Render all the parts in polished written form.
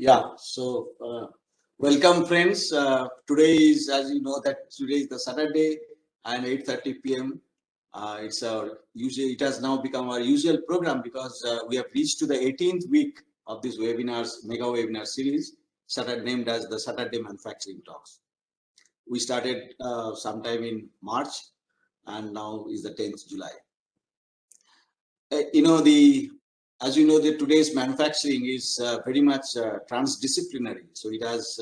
Yeah, so welcome friends. Today is, as you know, that today is the Saturday and 8:30 p.m. It's our usual. It has now become our usual program because we have reached to the 18th week of this mega webinar series, Saturday named as the Saturday Manufacturing Talks. We started sometime in March, and now is the 10th July. You know as you know, that today's manufacturing is very much transdisciplinary. So it has,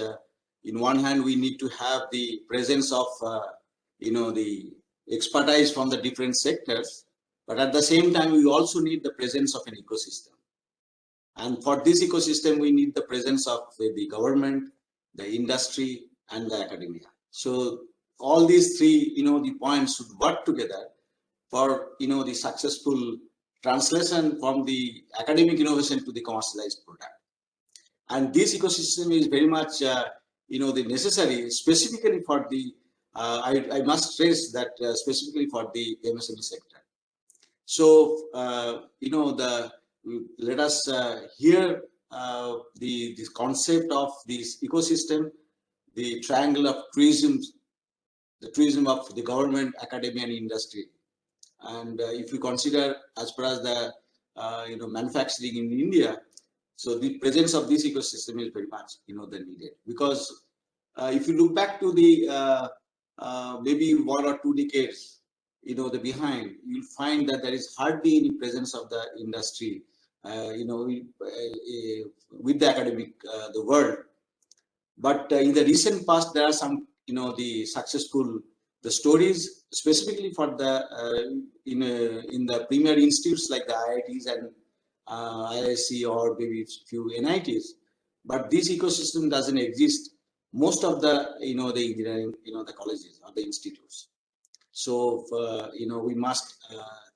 in one hand, we need to have the presence of, the expertise from the different sectors, but at the same time, we also need the presence of an ecosystem. And for this ecosystem, we need the presence of the government, the industry, and the academia. So all these three, the points should work together for, the successful translation from the academic innovation to the commercialized product. And this ecosystem is very much, the necessary specifically for the, I must stress that specifically for the MSME sector. So, let us hear this concept of this ecosystem, the triangle of tourism, the tourism of the government, academia, and industry. And if you consider as far as the manufacturing in India, so the presence of this ecosystem is very much the needed, because if you look back to the maybe 1 or 2 decades the behind, you'll find that there is hardly any presence of the industry with the academic the world. But in the recent past, there are some the successful the stories specifically for the in the premier institutes like the IITs and IISc or maybe few NITs, but this ecosystem doesn't exist most of the the engineering the colleges or the institutes. So we must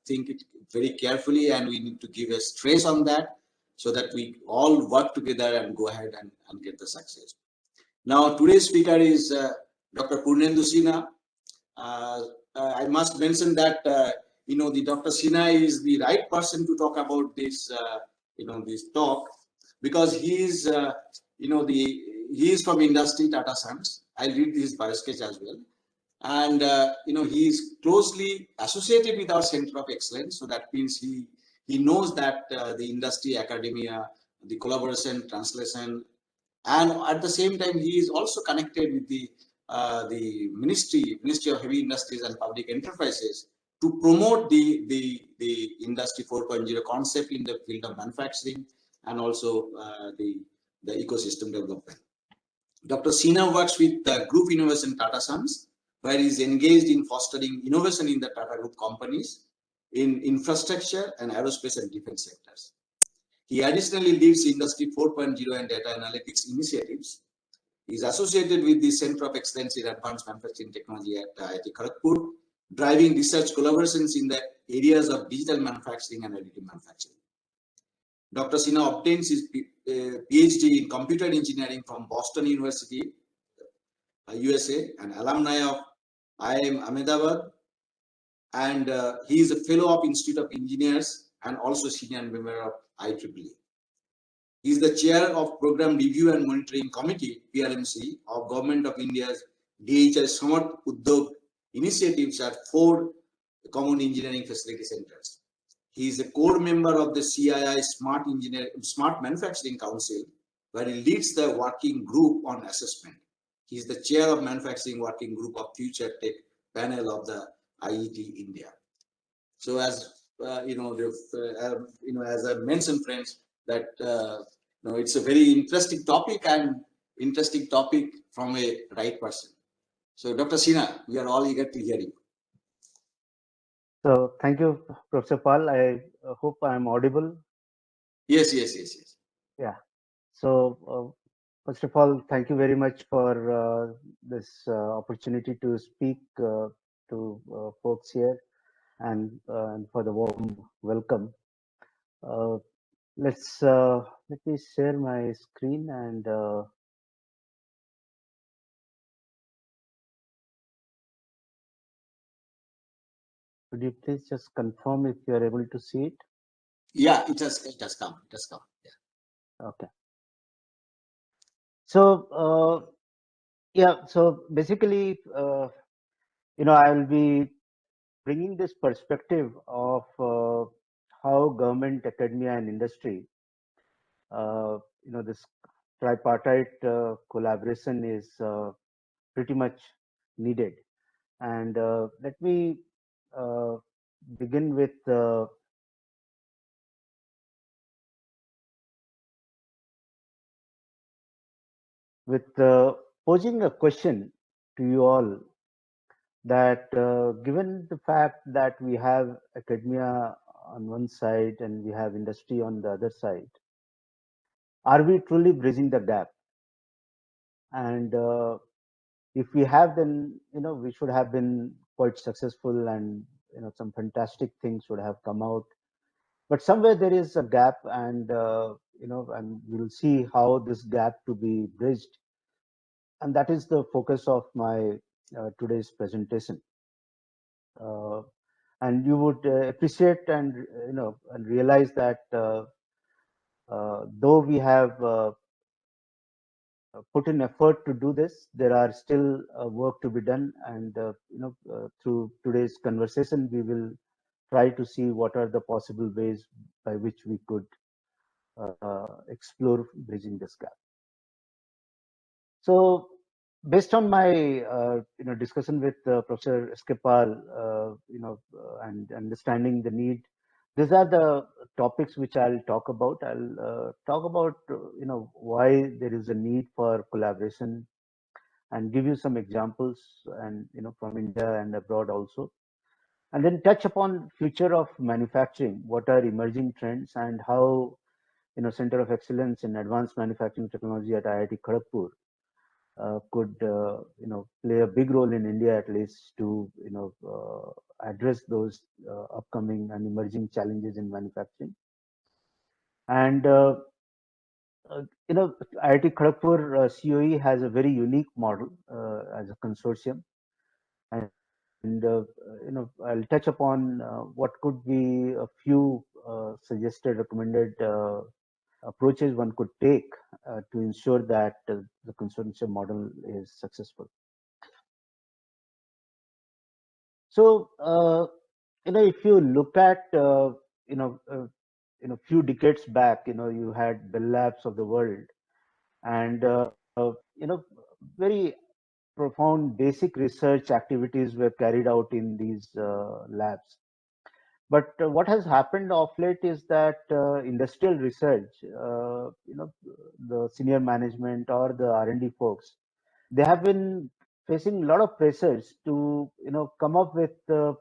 think it very carefully, and we need to give a stress on that so that we all work together and go ahead and get the success. Now today's speaker is Dr. Purnendu Sinha. I must mention that the Dr. Sinha is the right person to talk about this this talk, because he is he is from industry, Tata Sons. I'll read his bio sketch as well, and he is closely associated with our Center of Excellence. So that means he knows that the industry, academia, the collaboration, translation, and at the same time he is also connected with the Ministry of Heavy Industries and Public Enterprises to promote the Industry 4.0 concept in the field of manufacturing, and also the ecosystem development. Dr. Sinha works with Group Innovation Tata Sons, where he is engaged in fostering innovation in the Tata Group companies in infrastructure and aerospace and defense sectors. He additionally leads Industry 4.0 and data analytics initiatives. He is associated with the Center of Excellence in Advanced Manufacturing Technology at IIT Kharagpur, driving research collaborations in the areas of digital manufacturing and additive manufacturing. Dr. Sinha obtains his PhD in computer engineering from Boston University, USA, an alumni of IIM Ahmedabad, and he is a fellow of Institute of Engineers and also senior member of IEEE. He is the chair of Program Review and Monitoring Committee (PRMC) of Government of India's DHI Samarth Udyog initiatives at 4 common engineering facility centers. He is a core member of the CII Smart Manufacturing Council, where he leads the working group on assessment. He is the chair of Manufacturing Working Group of Future Tech panel of the IET India. So as as I mentioned, friends, that it's a very interesting topic, and interesting topic from a right person. So Dr. Sinha, we are all eager to hear you. So thank you, Professor Pal. I hope I am audible. Yes. Yeah. So first of all, thank you very much for this opportunity to speak to folks here, and for the warm welcome. Let me share my screen, and could you please just confirm if you are able to see it? Yeah, it has come. Yeah. Okay. So yeah, so basically, I will be bringing this perspective of how government, academia, and industry, this tripartite collaboration is pretty much needed. And let me uh, begin with posing a question to you all, that given the fact that we have academia on one side and we have industry on the other side, are we truly bridging the gap? And if we have, then we should have been quite successful, and some fantastic things should have come out. But somewhere there is a gap, and and we'll see how this gap to be bridged, and that is the focus of my today's presentation. Uh, and you would appreciate and and realize that though we have put in effort to do this, there are still work to be done, and through today's conversation we will try to see what are the possible ways by which we could explore bridging this gap. So based on my discussion with Professor Esquipal, and understanding the need, these are the topics which I'll talk about. I'll talk about why there is a need for collaboration, and give you some examples, and from India and abroad also, and then touch upon future of manufacturing, what are emerging trends, and how Center of Excellence in Advanced Manufacturing Technology at IIT Kharagpur could play a big role in India, at least, to address those upcoming and emerging challenges in manufacturing. And IIT Kharagpur COE has a very unique model as a consortium, and I'll touch upon what could be a few suggested, recommended approaches one could take to ensure that the consortium model is successful. So, if you look at, few decades back, you had Bell Labs of the world, and very profound basic research activities were carried out in these labs. But what has happened of late is that industrial research, the senior management or the R&D folks, they have been facing a lot of pressures to come up with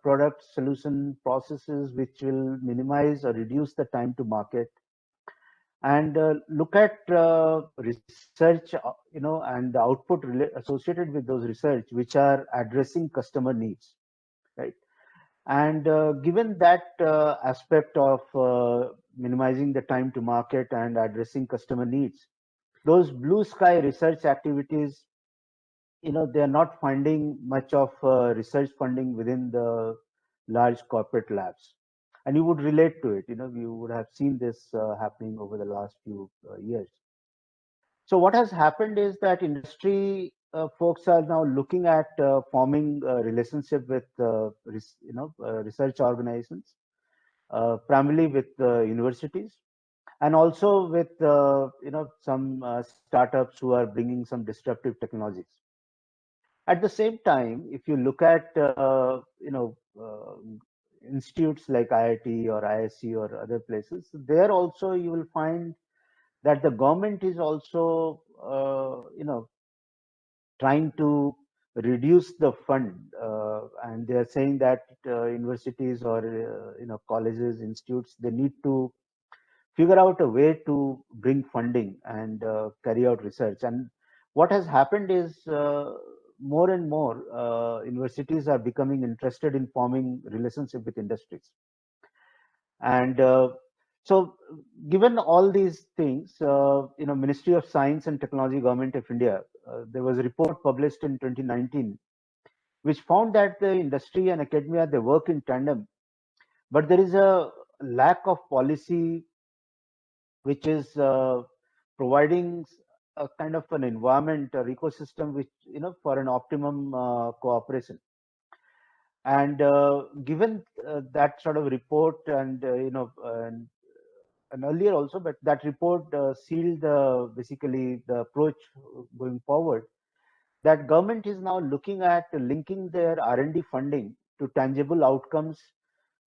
product solution processes which will minimize or reduce the time to market, and look at research, and the output associated with those research which are addressing customer needs, right? And given that aspect of minimizing the time to market and addressing customer needs, those blue sky research activities, they are not finding much of research funding within the large corporate labs. And you would relate to it, you would have seen this happening over the last few years. So what has happened is that industry folks are now looking at forming a relationship with research organizations, primarily with universities, and also with some startups who are bringing some disruptive technologies. At the same time, if you look at institutes like IIT or ISC or other places, there also you will find that the government is also trying to reduce the fund, and they are saying that universities or colleges, institutes, they need to figure out a way to bring funding and carry out research. And what has happened is more and more universities are becoming interested in forming relationship with industries. And so given all these things, Ministry of Science and Technology, Government of India, there was a report published in 2019 which found that the industry and academia, they work in tandem, but there is a lack of policy which is providing a kind of an environment or ecosystem which, for an optimum cooperation. And given that sort of report, and and earlier also, but that report sealed basically the approach going forward, that government is now looking at linking their R&D funding to tangible outcomes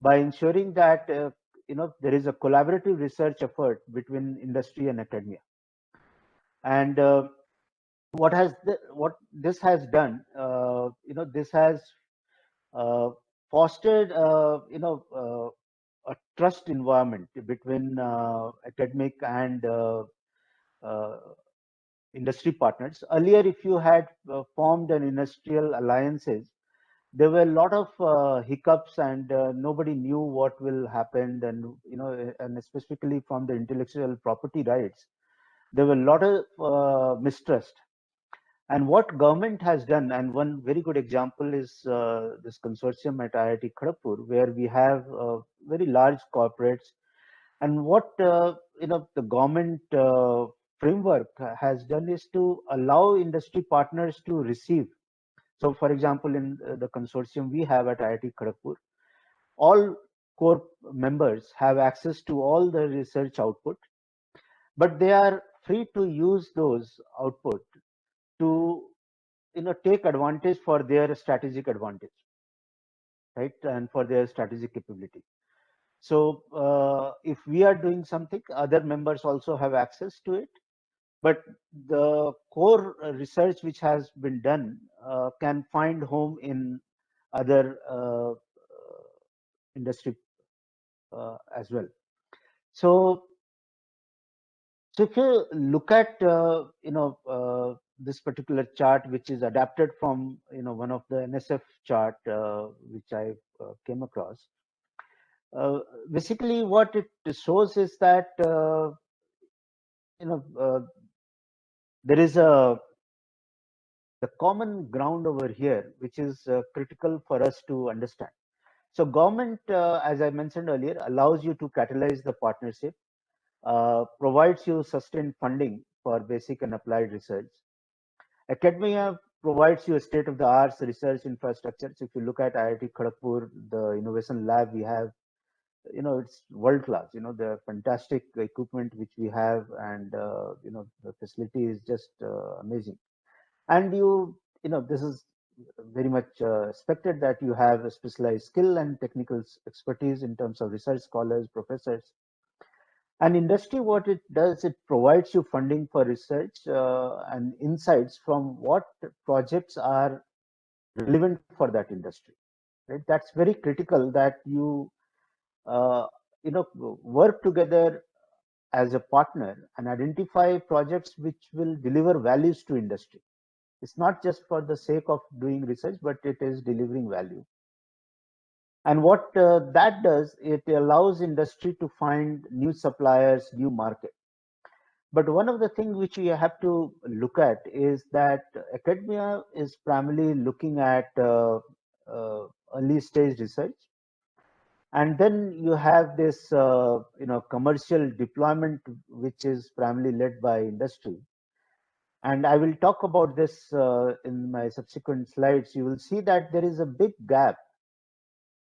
by ensuring that there is a collaborative research effort between industry and academia. And what this has done, this has uh, fostered a trust environment between academic and uh, industry partners. Earlier, if you had formed an industrial alliances, there were a lot of hiccups, and nobody knew what will happen. And and specifically from the intellectual property rights, there were a lot of mistrust. And what government has done, and one very good example is this consortium at IIT Kharagpur, where we have very large corporates. And what the government framework has done is to allow industry partners to receive. So, for example, in the consortium we have at IIT Kharagpur, all core members have access to all the research output, but they are free to use those output to take advantage for their strategic advantage, right, and for their strategic capability. So if we are doing something, other members also have access to it, but the core research which has been done can find home in other industry as well. So so if you look at this particular chart, which is adapted from one of the NSF chart which I came across, basically what it shows is that you know uh, there is a the common ground over here, which is critical for us to understand. So government, as I mentioned earlier, allows you to catalyze the partnership, provides you sustained funding for basic and applied research. Academia provides you a state-of-the-art research infrastructure. So if you look at IIT Kharagpur, the innovation lab we have, it's world class. The fantastic equipment which we have, and the facility is just amazing. And this is very much expected that you have a specialized skill and technical expertise in terms of research scholars, professors. And industry, what it does, it provides you funding for research and insights from what projects are relevant for that industry. Right? That's very critical that you uh, work together as a partner and identify projects which will deliver values to industry. It's not just for the sake of doing research, but it is delivering value. And what that does, it allows industry to find new suppliers, new market. But one of the things which we have to look at is that academia is primarily looking at early stage research, and then you have this commercial deployment, which is primarily led by industry. And I will talk about this in my subsequent slides. You will see that there is a big gap,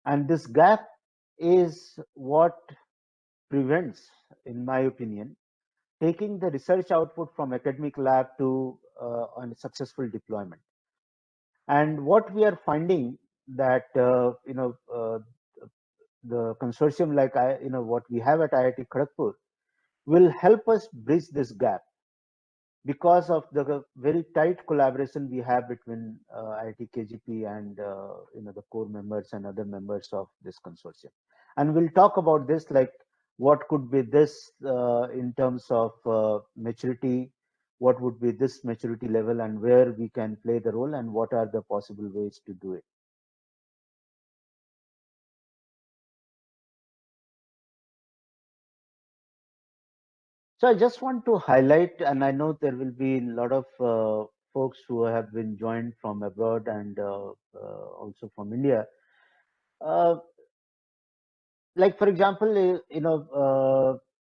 and this gap is what prevents, in my opinion, taking the research output from academic lab to on successful deployment. And what we are finding that the consortium like what we have at IIT Kharagpur will help us bridge this gap because of the very tight collaboration we have between IIT KGP and the core members and other members of this consortium. And we'll talk about this, like what could be this in terms of maturity, what would be this maturity level, and where we can play the role, and what are the possible ways to do it. So I just want to highlight, and I know there will be a lot of folks who have been joined from abroad and also from India. Uh, like for example,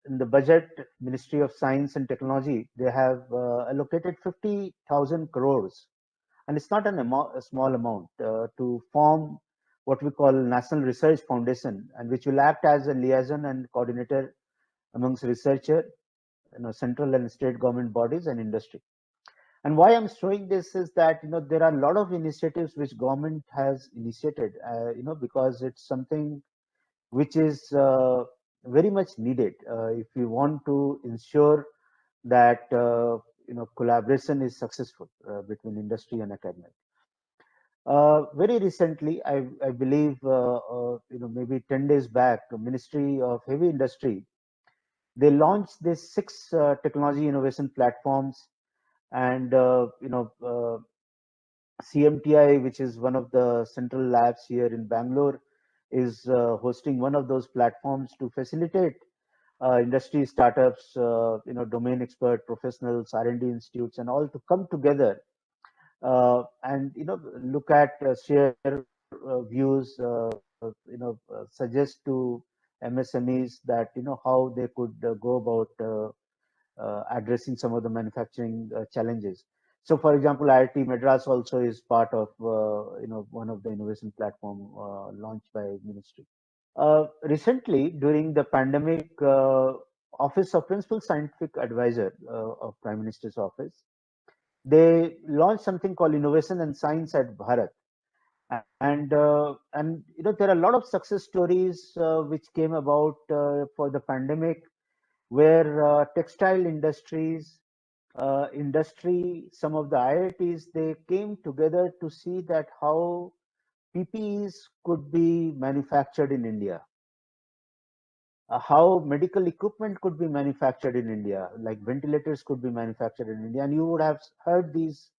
in the budget, Ministry of Science and Technology, they have allocated 50,000 crores, and it's not a small amount, to form what we call National Research Foundation, and which will act as a liaison and coordinator amongst researcher, central and state government bodies and industry. And why I'm showing this is that there are a lot of initiatives which government has initiated, because it's something which is very much needed if we want to ensure that collaboration is successful between industry and academia. Very recently, I believe, maybe 10 days back, the Ministry of Heavy Industry, they launched these 6 technology innovation platforms, and CMTI, which is one of the central labs here in Bangalore, is hosting one of those platforms to facilitate industry startups, domain expert professionals, R&D institutes, and all to come together and look at share views, suggest to MSMEs that how they could go about addressing some of the manufacturing challenges. So, for example, IIT Madras also is part of one of the innovation platform launched by ministry. Recently, during the pandemic, Office of Principal Scientific Advisor of Prime Minister's Office, they launched something called Innovation and Science at Bharat, and there are a lot of success stories which came about for the pandemic, where textile industries, some of the IITs, they came together to see that how PPEs could be manufactured in India, how medical equipment could be manufactured in India, like ventilators could be manufactured in India. And you would have heard these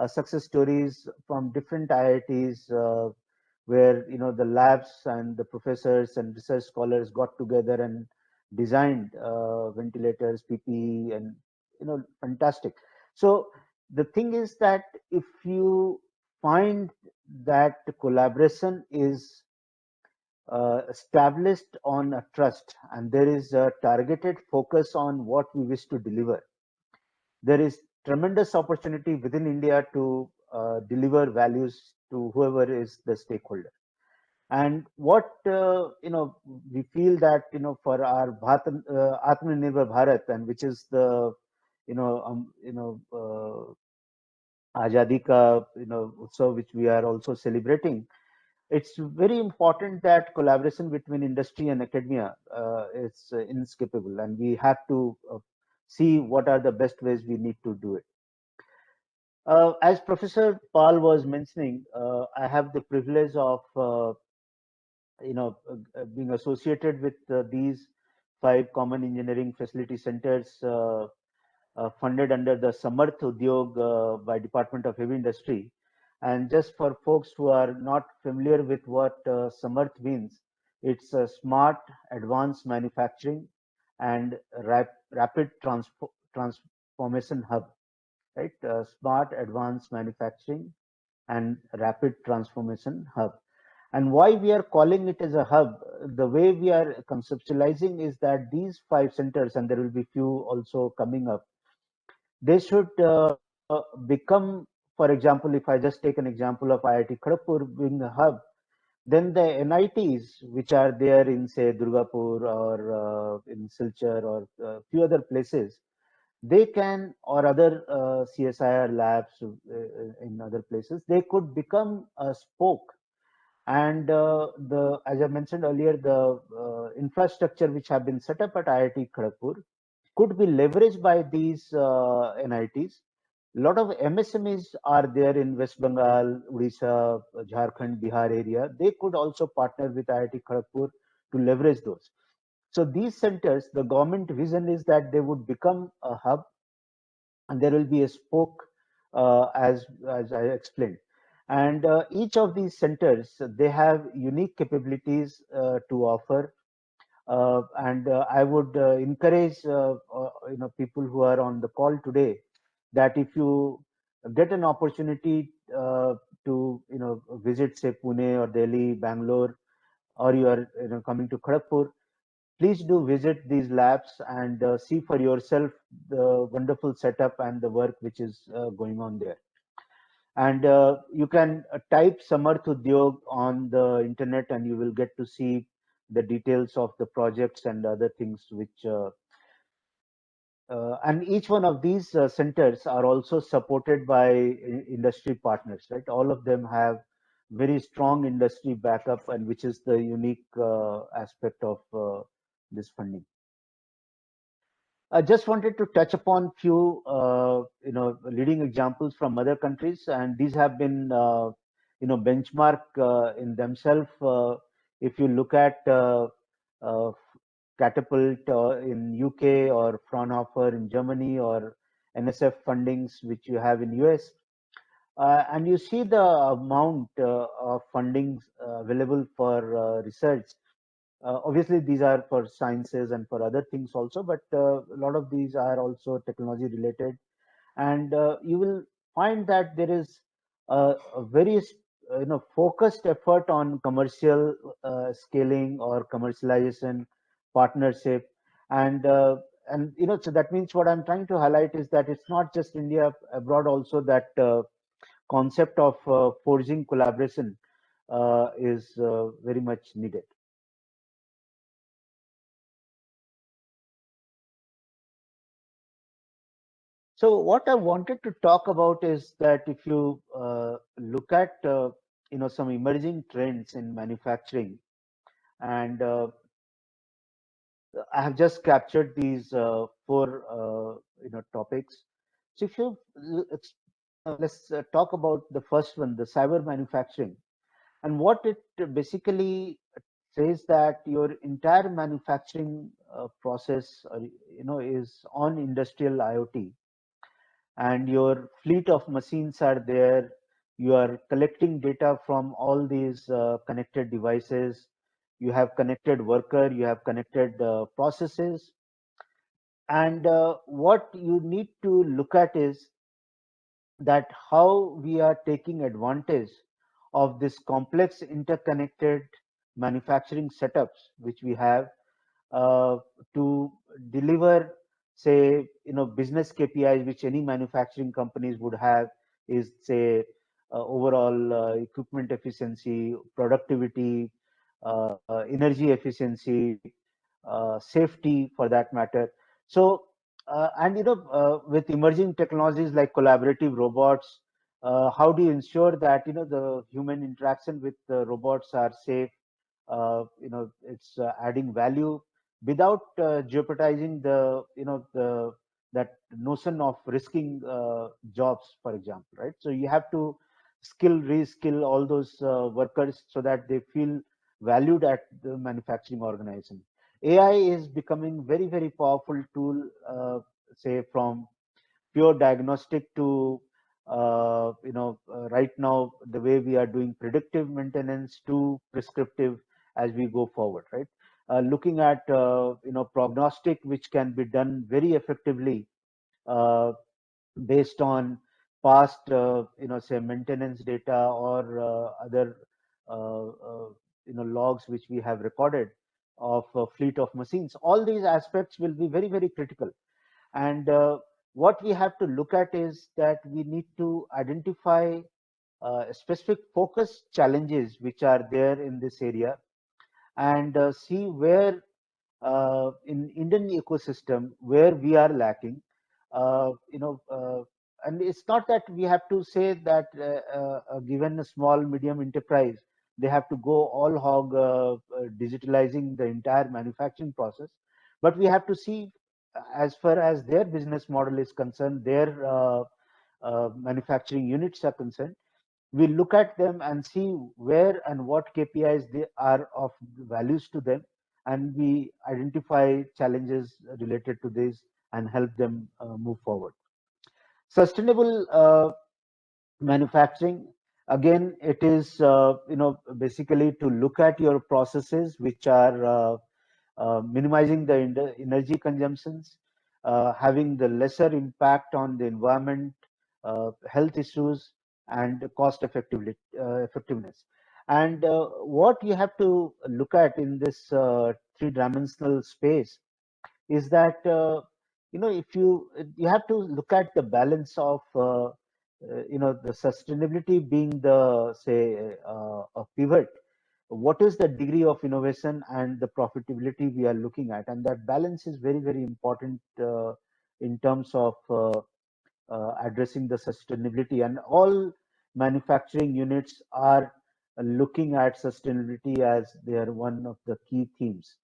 success stories from different IITs, where the labs and the professors and research scholars got together and designed ventilators, PPE, and fantastic. So the thing is that if you find that collaboration is established on a trust, and there is a targeted focus on what we wish to deliver, there is tremendous opportunity within India to deliver values to whoever is the stakeholder. And what we feel that for our Atmanirbhar Bharat, and which is the Azadi Ka Utsav, which we are also celebrating, it's very important that collaboration between industry and academia is inescapable, and we have to see what are the best ways we need to do it. As Professor Pal was mentioning, I have the privilege of being associated with these 5 common engineering facility centers funded under the Samarth Udyog by Department of Heavy Industry. And just for folks who are not familiar with what Samarth means, it's a smart advanced manufacturing and rapid transformation hub, right? Smart advanced manufacturing and rapid transformation hub. And why we are calling it as a hub, the way we are conceptualizing is that these 5 centers, and there will be few also coming up, they should become, for example, if I just take an example of IIT Kharagpur being a hub, then the NITs which are there in, say, Durgapur or in Silchar or a few other places, they can, or other CSIR labs in other places, they could become a spoke. And as I mentioned earlier, the infrastructure which have been set up at IIT Kharagpur could be leveraged by these NITs. A lot of MSMEs are there in West Bengal, Odisha, Jharkhand, Bihar area. They could also partner with IIT Kharagpur to leverage those. So these centers, the government vision is that they would become a hub, and there will be a spoke, as I explained. And each of these centers, they have unique capabilities to offer. And I would encourage people who are on the call today, that if you get an opportunity to visit, say, Pune or Delhi, Bangalore, or you are coming to Kharagpur, please do visit these labs and see for yourself the wonderful setup and the work which is going on there. And you can type Samarth Udyog on the internet and you will get to see the details of the projects and other things which and each one of these centers are also supported by industry partners, right? All of them have very strong industry backup, and which is the unique aspect of this funding. I just wanted to touch upon few, leading examples from other countries, and these have been, benchmark in themselves. If you look at uh, Catapult in UK or Fraunhofer in Germany or NSF fundings which you have in US, and you see the amount of fundings available for research. Obviously, these are for sciences and for other things also, but a lot of these are also technology related. And you will find that there is a very focused effort on commercial scaling or commercialization partnership. And so that means what I'm trying to highlight is that it's not just India, abroad also, that concept of forging collaboration is very much needed. So what I wanted to talk about is that if you look at some emerging trends in manufacturing, and I have just captured these four topics. So if you let's talk about the first one, the cyber manufacturing, and what it basically says that your entire manufacturing process, is on industrial IoT, and your fleet of machines are there. You are collecting data from all these connected devices. You have connected worker, you have connected processes. And what you need to look at is that how we are taking advantage of this complex interconnected manufacturing setups which we have uh, to deliver, say, business KPIs which any manufacturing companies would have, is say overall equipment efficiency, productivity, energy efficiency, safety for that matter. So and with emerging technologies like collaborative robots, how do you ensure that the human interaction with the robots are safe, it's adding value without jeopardizing the the that notion of risking jobs, for example, right? So you have to reskill all those workers so that they feel valued at the manufacturing organization. AI is becoming very powerful tool, say from pure diagnostic to right now the way we are doing predictive maintenance to prescriptive as we go forward, right? Looking at prognostic, which can be done very effectively uh, based on past say maintenance data or other logs which we have recorded of a fleet of machines. All these aspects will be very critical. And what we have to look at is that we need to identify specific focus challenges which are there in this area, and see where in Indian ecosystem where we are lacking. Uh, you know, uh, and it's not that we have to say that given a small medium enterprise, they have to go all hog digitalizing the entire manufacturing process, but we have to see as far as their business model is concerned, their manufacturing units are concerned, we look at them and see where and what KPIs they are of values to them, and we identify challenges related to this and help them move forward. Sustainable manufacturing, again, it is basically to look at your processes which are minimizing the energy consumptions, having the lesser impact on the environment, health issues, and cost effectiveness. And what you have to look at in this three-dimensional space is that if you have to look at the balance of the sustainability being the say a pivot. What is the degree of innovation and the profitability we are looking at, and that balance is very, very important in terms of addressing the sustainability. And all manufacturing units are looking at sustainability as their one of the key themes.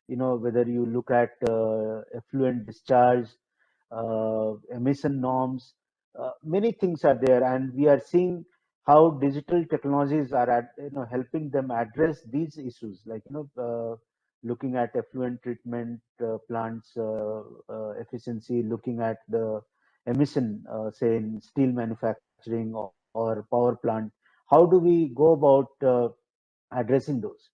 Whether you look at effluent discharge, emission norms, many things are there, and we are seeing how digital technologies are helping them address these issues, like looking at effluent treatment plants efficiency, looking at the emission, say in steel manufacturing or power plant. How do we go about addressing those?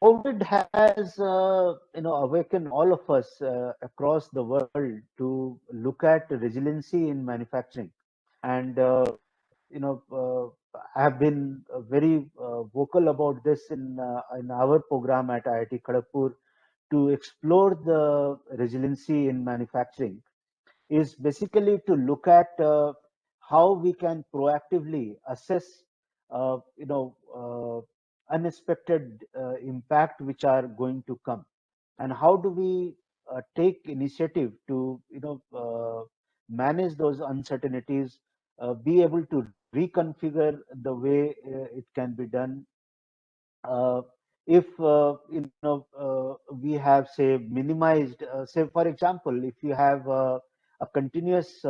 COVID has, awakened all of us across the world to look at resiliency in manufacturing. And, I have been very vocal about this in our program at IIT Kharagpur to explore the resiliency in manufacturing is basically to look at how we can proactively assess, unexpected impact which are going to come, and how do we take initiative to manage those uncertainties, be able to reconfigure the way it can be done. uh, if we have, say, minimized, say for example, if you have a continuous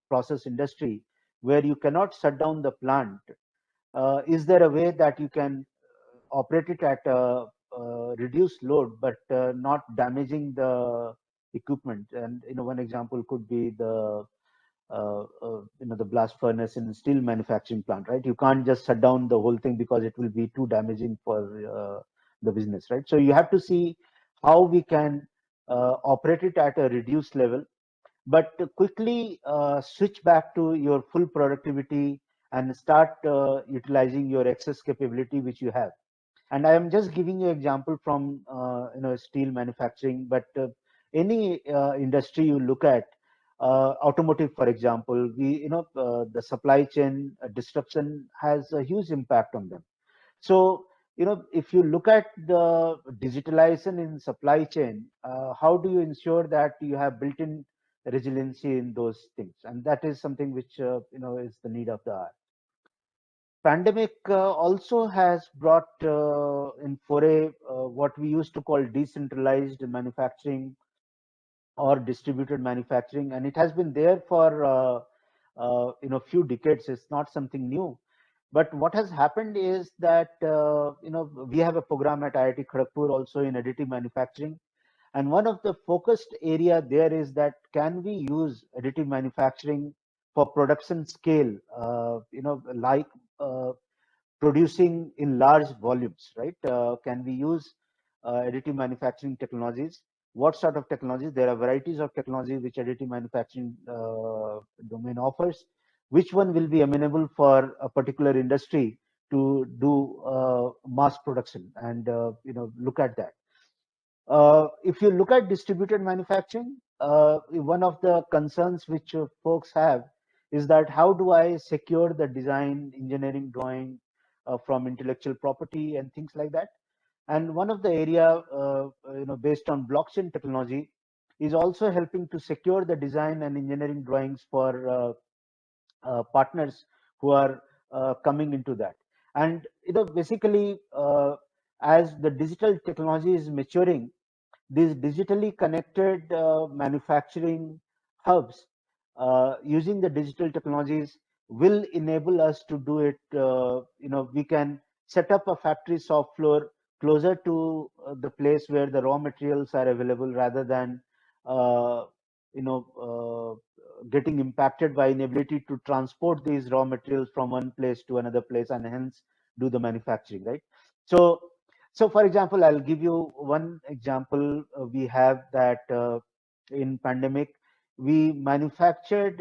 process industry where you cannot shut down the plant, is there a way that you can operate it at a reduced load but not damaging the equipment? And one example could be the blast furnace in steel manufacturing plant, right? You can't just shut down the whole thing because it will be too damaging for the business, right? So you have to see how we can operate it at a reduced level, but to quickly switch back to your full productivity and start utilizing your excess capability which you have. And I am just giving you example from steel manufacturing, but any industry you look at, automotive for example, the supply chain disruption has a huge impact on them. So if you look at the digitalization in supply chain, how do you ensure that you have built in resiliency in those things? And that is something which is the need of the hour. Pandemic also has brought in foray what we used to call decentralized manufacturing or distributed manufacturing, and it has been there for few decades. It's not something new. But what has happened is that we have a program at IIT Kharagpur also in additive manufacturing, and one of the focused area there is that can we use additive manufacturing for production scale, like producing in large volumes, right? Can we use additive manufacturing technologies? What sort of technologies? There are varieties of technology which additive manufacturing domain offers. Which one will be amenable for a particular industry to do mass production? And look at that. If you look at distributed manufacturing, one of the concerns which folks have is that how do I secure the design, engineering drawing from intellectual property and things like that? And one of the area, based on blockchain technology, is also helping to secure the design and engineering drawings for partners who are coming into that. And basically, as the digital technology is maturing, these digitally connected manufacturing hubs using the digital technologies will enable us to do it. We can set up a factory shop floor closer to the place where the raw materials are available, rather than uh, getting impacted by inability to transport these raw materials from one place to another place, and hence do the manufacturing, right? So for example, I'll give you one example. We have that in pandemic, we manufactured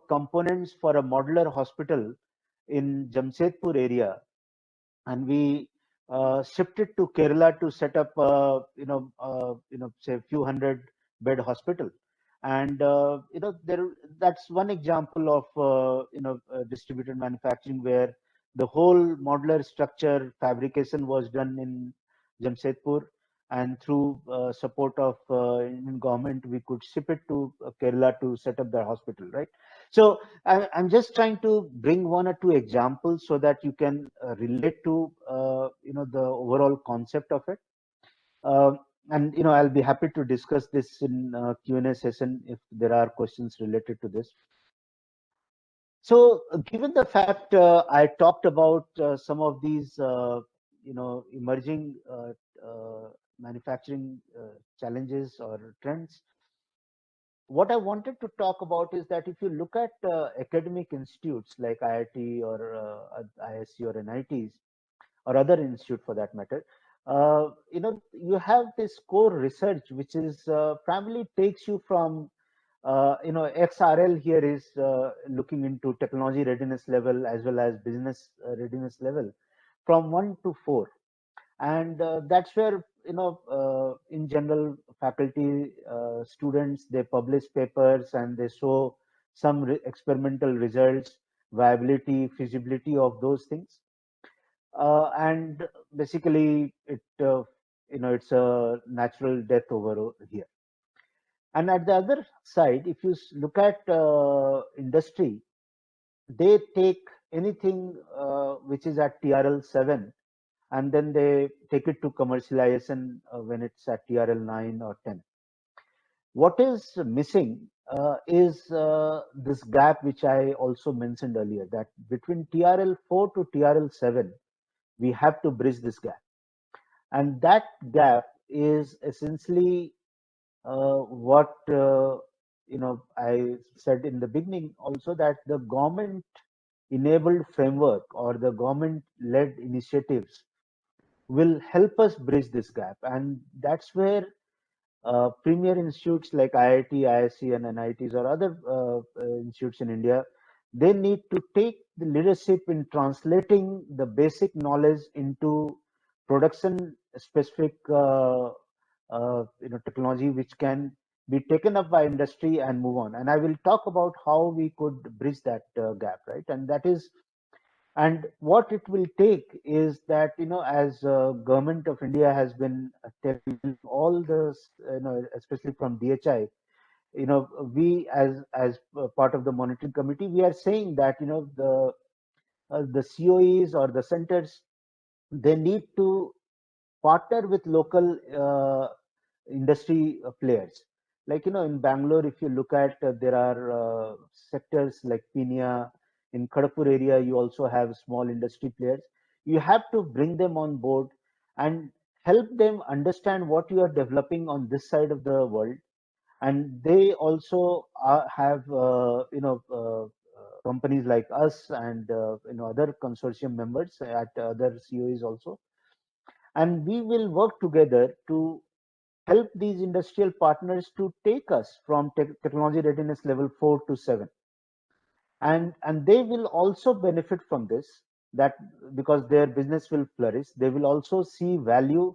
components for a modular hospital in Jamshedpur area, and we shifted to Kerala to set up, say a few hundred bed hospital. And that's one example of distributed manufacturing where the whole modular structure fabrication was done in Jamshedpur, and through support of Indian government, we could ship it to Kerala to set up the hospital, right? So I'm just trying to bring one or two examples so that you can relate to the overall concept of it. Uh, and I'll be happy to discuss this in Q&A session if there are questions related to this. So, given the fact I talked about some of these, emerging manufacturing challenges or trends, what I wanted to talk about is that if you look at academic institutes like IIT or ISC or NITs or other institute for that matter, you have this core research which is primarily takes you from XRL here is looking into technology readiness level as well as business readiness level from 1 to 4. And that's where in general faculty students, they publish papers and they show some experimental results, viability, feasibility of those things. And basically it's a natural death over here. And at the other side, if you look at industry, they take anything which is at TRL 7, and then they take it to commercialization when it's at TRL 9 or 10. What is missing is this gap, which I also mentioned earlier, that between TRL 4 to TRL 7, we have to bridge this gap. And that gap is essentially what I said in the beginning also, that the government enabled framework or the government led initiatives will help us bridge this gap. And that's where premier institutes like IIT, ISC, and NITs or other institutes in India, they need to take the leadership in translating the basic knowledge into production specific technology which can be taken up by industry and move on. And I will talk about how we could bridge that gap, right? And that is, and what it will take is that as government of India has been telling all this, especially from DHI, we as part of the monitoring committee, we are saying that the COEs or the centers, they need to partner with local industry players. Like in Bangalore, if you look at there are sectors like Pinia. In Kharagpur area, you also have small industry players. You have to bring them on board and help them understand what you are developing on this side of the world. And they also have companies like us and other consortium members at other COEs also, and we will work together to help these industrial partners to take us from technology readiness level 4 to 7. And they will also benefit from this, that because their business will flourish, they will also see value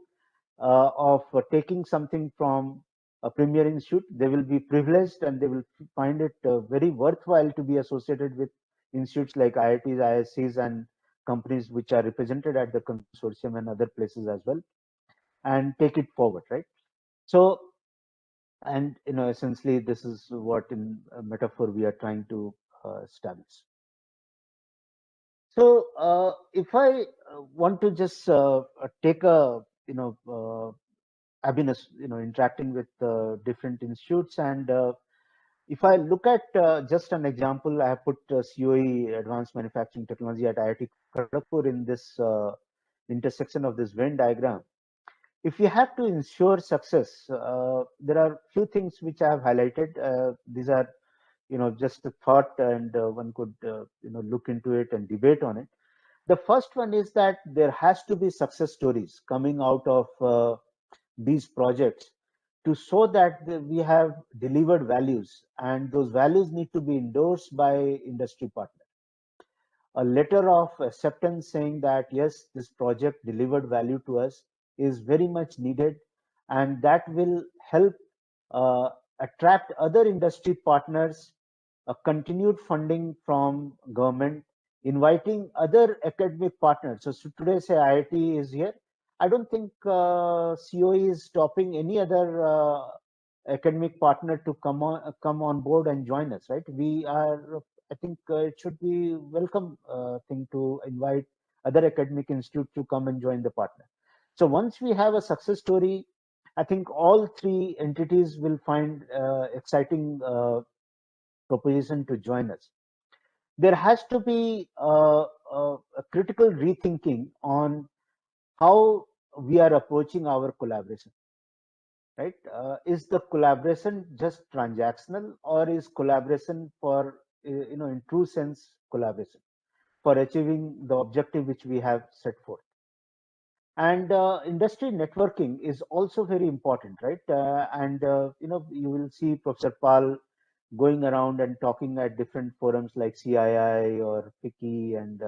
of taking something from a premier institute. They will be privileged and they will find it very worthwhile to be associated with institutes like IITs, ISCs, and companies which are represented at the consortium and other places as well, and take it forward, right? So, and essentially this is what in a metaphor we are trying to establish. So if I want to just take a I've been interacting with different institutes, and if I look at just an example, I have put COE, Advanced Manufacturing Technology at IIT Kharagpur, in this intersection of this Venn diagram. If you have to ensure success, there are few things which I have highlighted. These are just a thought, and one could look into it and debate on it. The first one is that there has to be success stories coming out of these projects to show that we have delivered values, and those values need to be endorsed by industry partners. a letter of acceptance saying that yes, this project delivered value to us is very much needed, and that will help uh, attract other industry partners, continued funding from government, inviting other academic partners. So today, say IIT is here. I don't think COE is stopping any other academic partner to come on board and join us. Right? We are. I think it should be welcome thing to invite other academic institute to come and join the partner. So once we have a success story, I think all three entities will find exciting proposition to join us. There has to be a critical rethinking on how we are approaching our collaboration, right? Is the collaboration just transactional, or is collaboration for, in true sense, collaboration for achieving the objective which we have set forth? And industry networking is also very important, right? And you will see Professor Pal going around and talking at different forums like CII or FICCI and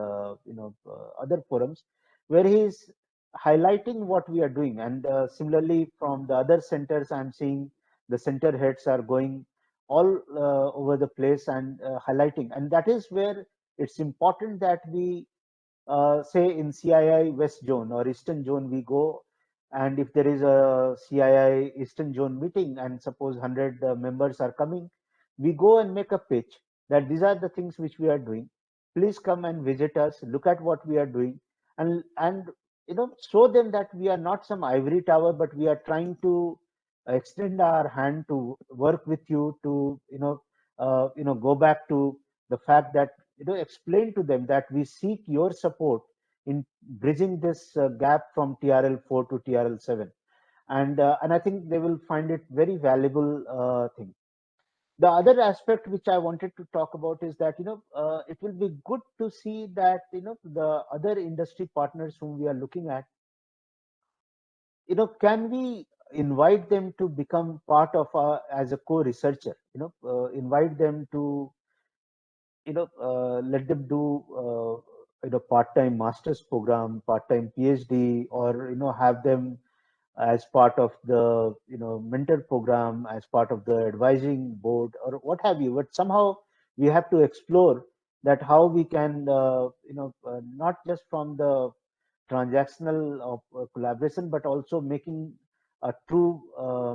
other forums, where he's highlighting what we are doing. And similarly, from the other centers, I'm seeing the center heads are going all over the place and highlighting. And that is where it's important that we say in CII West Zone or Eastern Zone, we go, and if there is a CII Eastern Zone meeting and suppose 100 members are coming, we go and make a pitch that these are the things which we are doing. Please come and visit us, look at what we are doing, and show them that we are not some ivory tower, but we are trying to extend our hand to work with you to go back to the fact that explain to them that we seek your support in bridging this gap from TRL 4 to TRL 7, and I think they will find it very valuable thing. The other aspect which I wanted to talk about is that it will be good to see that the other industry partners whom we are looking at, can we invite them to become part of our as a co-researcher, invite them to let them do part-time master's program, part-time PhD, or have them as part of the mentor program, as part of the advising board, or what have you. But somehow we have to explore that how we can not just from the transactional of collaboration, but also making a true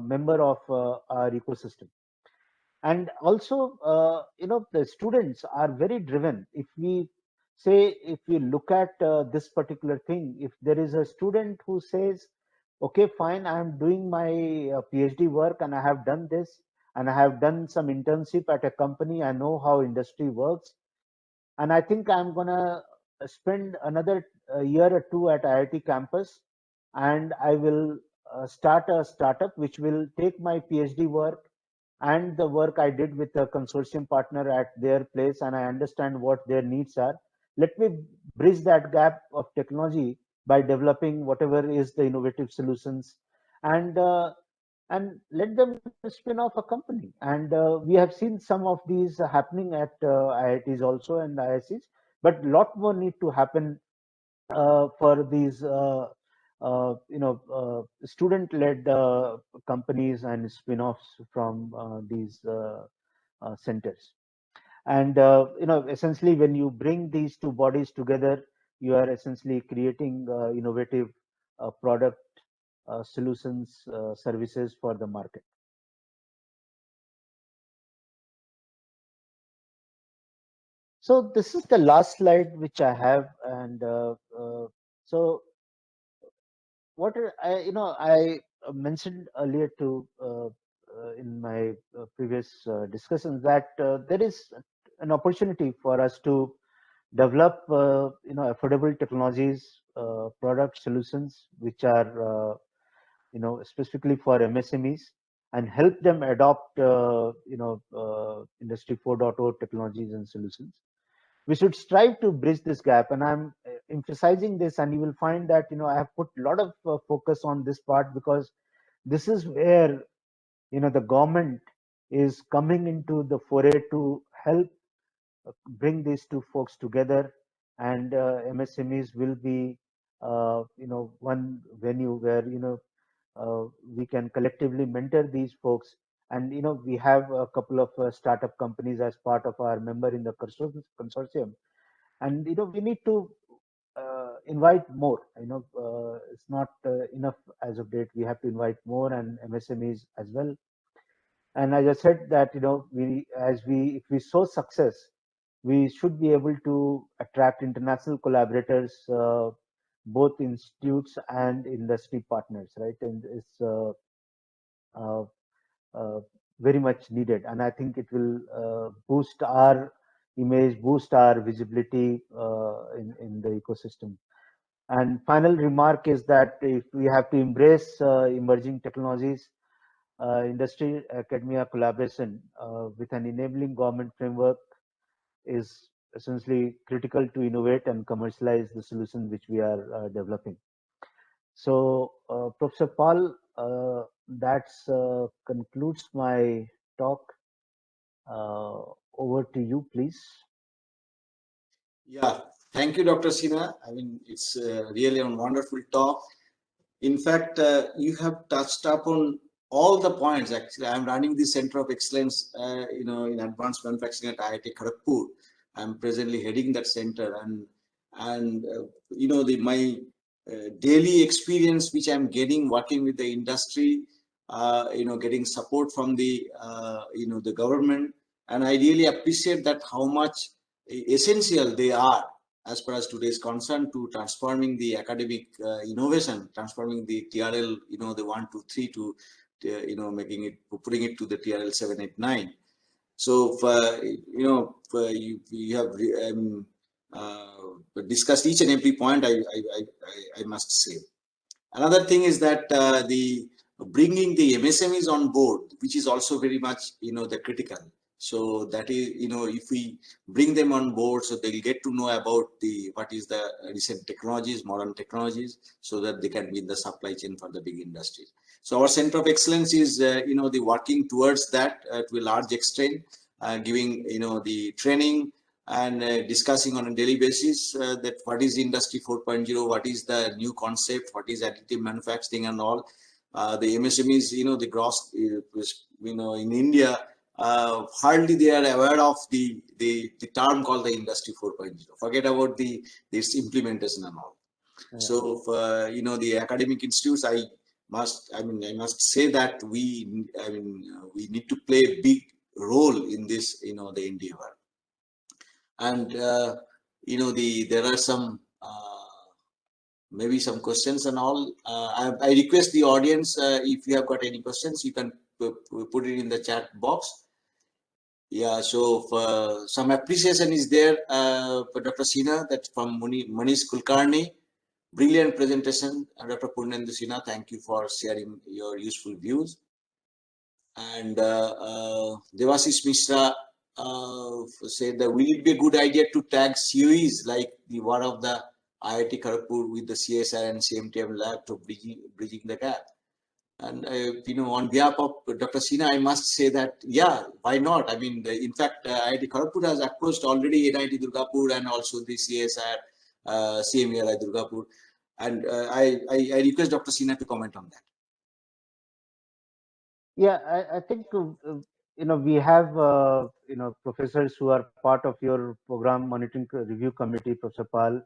member of our ecosystem. And also the students are very driven. If we say, if we look at this particular thing, if there is a student who says, okay, fine, I am doing my PhD work and I have done this, and I have done some internship at a company, I know how industry works, and I think I'm gonna spend another year or two at IIT campus, and I will start a startup which will take my PhD work and the work I did with a consortium partner at their place, and I understand what their needs are. Let me bridge that gap of technology by developing whatever is the innovative solutions, and and let them spin off a company. And we have seen some of these happening at IITs also and IICs, but a lot more need to happen for these student-led companies and spin-offs from these centers. And essentially, when you bring these two bodies together, you are essentially creating innovative product solutions, services for the market. So this is the last slide which I have, and so what I mentioned earlier to in my previous discussions that there is an opportunity for us to develop affordable technologies, product solutions which are specifically for MSMEs, and help them adopt industry 4.0 technologies and solutions. We should strive to bridge this gap, and I'm emphasizing this, and you will find that I have put a lot of focus on this part, because this is where the government is coming into the foray to help bring these two folks together and MSMEs will be one venue where we can collectively mentor these folks. And we have a couple of startup companies as part of our member in the consortium, and we need to invite more. It's not enough as of date. We have to invite more, and MSMEs as well. And as I said that if we show success, we should be able to attract international collaborators, both institutes and industry partners, right? And it's uh, uh, very much needed, and I think it will boost our image, boost our visibility in the ecosystem. And final remark is that if we have to embrace emerging technologies, industry academia collaboration with an enabling government framework is essentially critical to innovate and commercialize the solution which we are developing. So, Professor Paul, that concludes my talk. Over to you, please. Yeah, thank you, Dr. Sinha. I mean, it's really a wonderful talk. In fact, you have touched upon all the points. Actually, I'm running the Center of Excellence, in advanced manufacturing at IIT Kharagpur. I'm presently heading that center, and my daily experience, which I'm getting working with the industry, getting support from the government, and I really appreciate that how much essential they are as far as today is concerned to transforming the academic innovation, transforming the TRL, the 1, 2, 3 to, making it, putting it to the TRL 7, 8, 9. So, you have discussed each and every point, I must say. Another thing is that the bringing the MSMEs on board, which is also very much, the critical. So that is, if we bring them on board, so they'll get to know about what is the recent technologies, modern technologies, so that they can be in the supply chain for the big industries. So our Center of Excellence is, the working towards that to a large extent, giving, the training and discussing on a daily basis that what is Industry 4.0, what is the new concept, what is additive manufacturing and all. The MSMEs, the gross, in India, hardly they are aware of the term called the Industry 4.0. Forget about this implementation and all. Yeah. So, the academic institutes, I must say that we need to play a big role in this, the endeavor. And there are some maybe some questions and all. I request the audience, if you have got any questions, you can put it in the chat box. Yeah, so some appreciation is there for Dr. Sinha, that's from Manish Kulkarni. Brilliant presentation, Dr. Purnendu Sinha. Thank you for sharing your useful views. And Devashish Mishra said that will it be a good idea to tag COEs like the one of the IIT Kharagpur with the CSR and CMTM lab to bridging the gap. And on behalf of Dr. Sinha, I must say that yeah, why not? I mean, in fact, IIT Kharagpur has approached already NIT Durgapur and also the CSR, CMERI Durgapur, and I request Dr. Sinha to comment on that. Yeah, I think we have professors who are part of your program monitoring review committee, Professor Pal,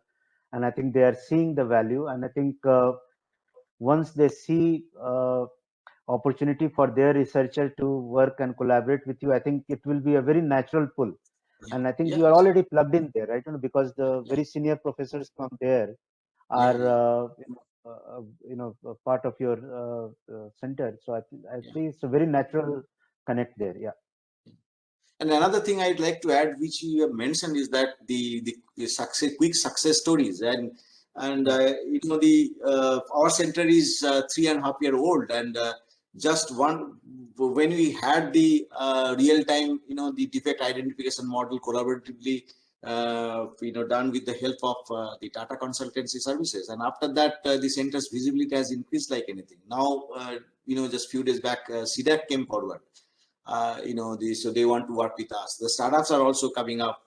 and I think they are seeing the value. And I think once they see opportunity for their researcher to work and collaborate with you, I think it will be a very natural pull. Yeah. And I think you are already plugged in there, right? Because the very senior professors from there are part of your center. So I think it's a very natural connect there. Yeah. And another thing I'd like to add, which you have mentioned, is that the quick success stories, and our center is 3.5 years old, and just when we had the real time, the defect identification model collaboratively, done with the help of the Tata Consultancy Services, and after that the center's visibility has increased like anything. Now, just few days back, CDAC came forward. so they want to work with us. The startups are also coming up,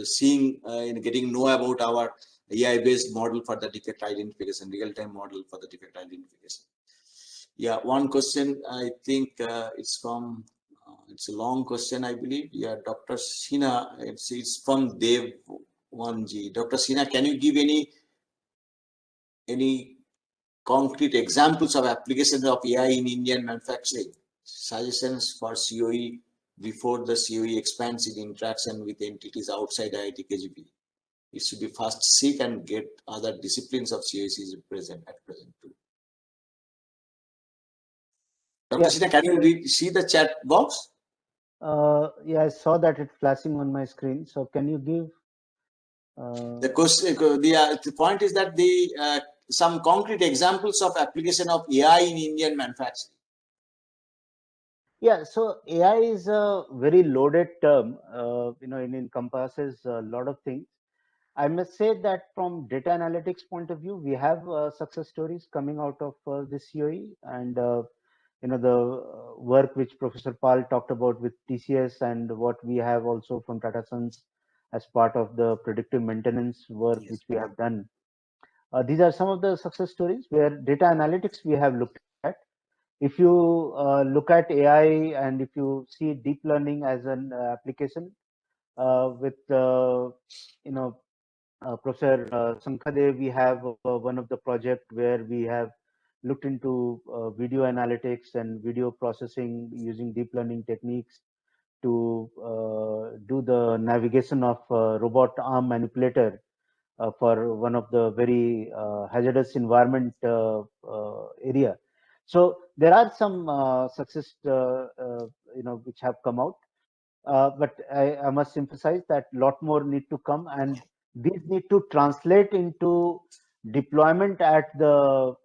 seeing, getting know about our AI-based model for the defect identification, real-time model for the defect identification. Yeah, one question, I think it's from, it's a long question, I believe. Yeah, Dr. Sina, it's from Dev 1G. Dr. Sina, can you give any concrete examples of applications of AI in Indian manufacturing? Suggestions for COE before the COE expands in interaction with entities outside IIT KGP. It should be first seek and get other disciplines of COEs present at present too. Dr. Sina, can you see the chat box? Yeah, I saw that it's flashing on my screen. So can you give? The question, the point is that some concrete examples of application of AI in Indian manufacturing. Yeah, so AI is a very loaded term. It encompasses a lot of things. I must say that from data analytics point of view, we have success stories coming out of this COE, and the work which Professor Pal talked about with TCS, and what we have also from Tata Sons as part of the predictive maintenance work Yes. which we have done. These are some of the success stories where data analytics we have looked at. If you look at AI and if you see deep learning as an application with Professor Sankhade, we have one of the project where we have looked into video analytics and video processing using deep learning techniques to do the navigation of robot arm manipulator for one of the very hazardous environment area. So there are some success, which have come out. But I must emphasize that a lot more need to come, and these need to translate into deployment at the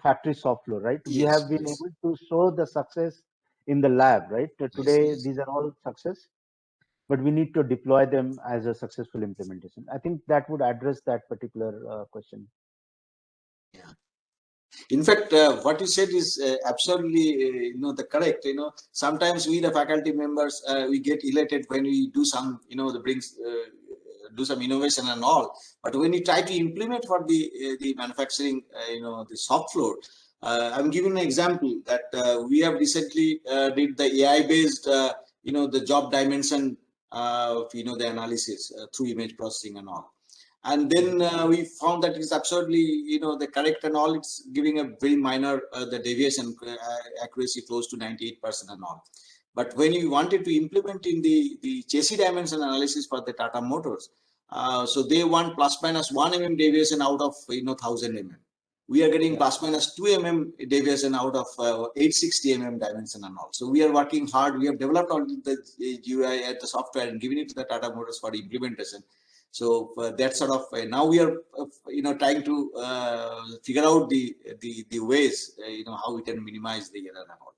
factory shop floor, right? We Yes, have been yes. able to show the success in the lab, right? Today, yes. these are all success, but we need to deploy them as a successful implementation. I think that would address that particular question. Yeah. In fact, what you said is absolutely, the correct. Sometimes we, the faculty members, we get elated when we do some, do some innovation and all. But when you try to implement for the manufacturing, the shop floor, I'm giving an example that we have recently did the AI-based, the job dimension, the analysis through image processing and all. And then we found that it's absolutely, the correct and all. It's giving a very minor the deviation accuracy close to 98% and all. But when you wanted to implement in the chassis dimension analysis for the Tata Motors, so they want plus minus 1 mm deviation out of 1000 mm. We are getting plus minus 2 mm deviation out of 860 mm dimension and all. So we are working hard. We have developed all the UI at the software and given it to the Tata Motors for implementation. So that sort of now we are trying to figure out the ways how we can minimize the error and all.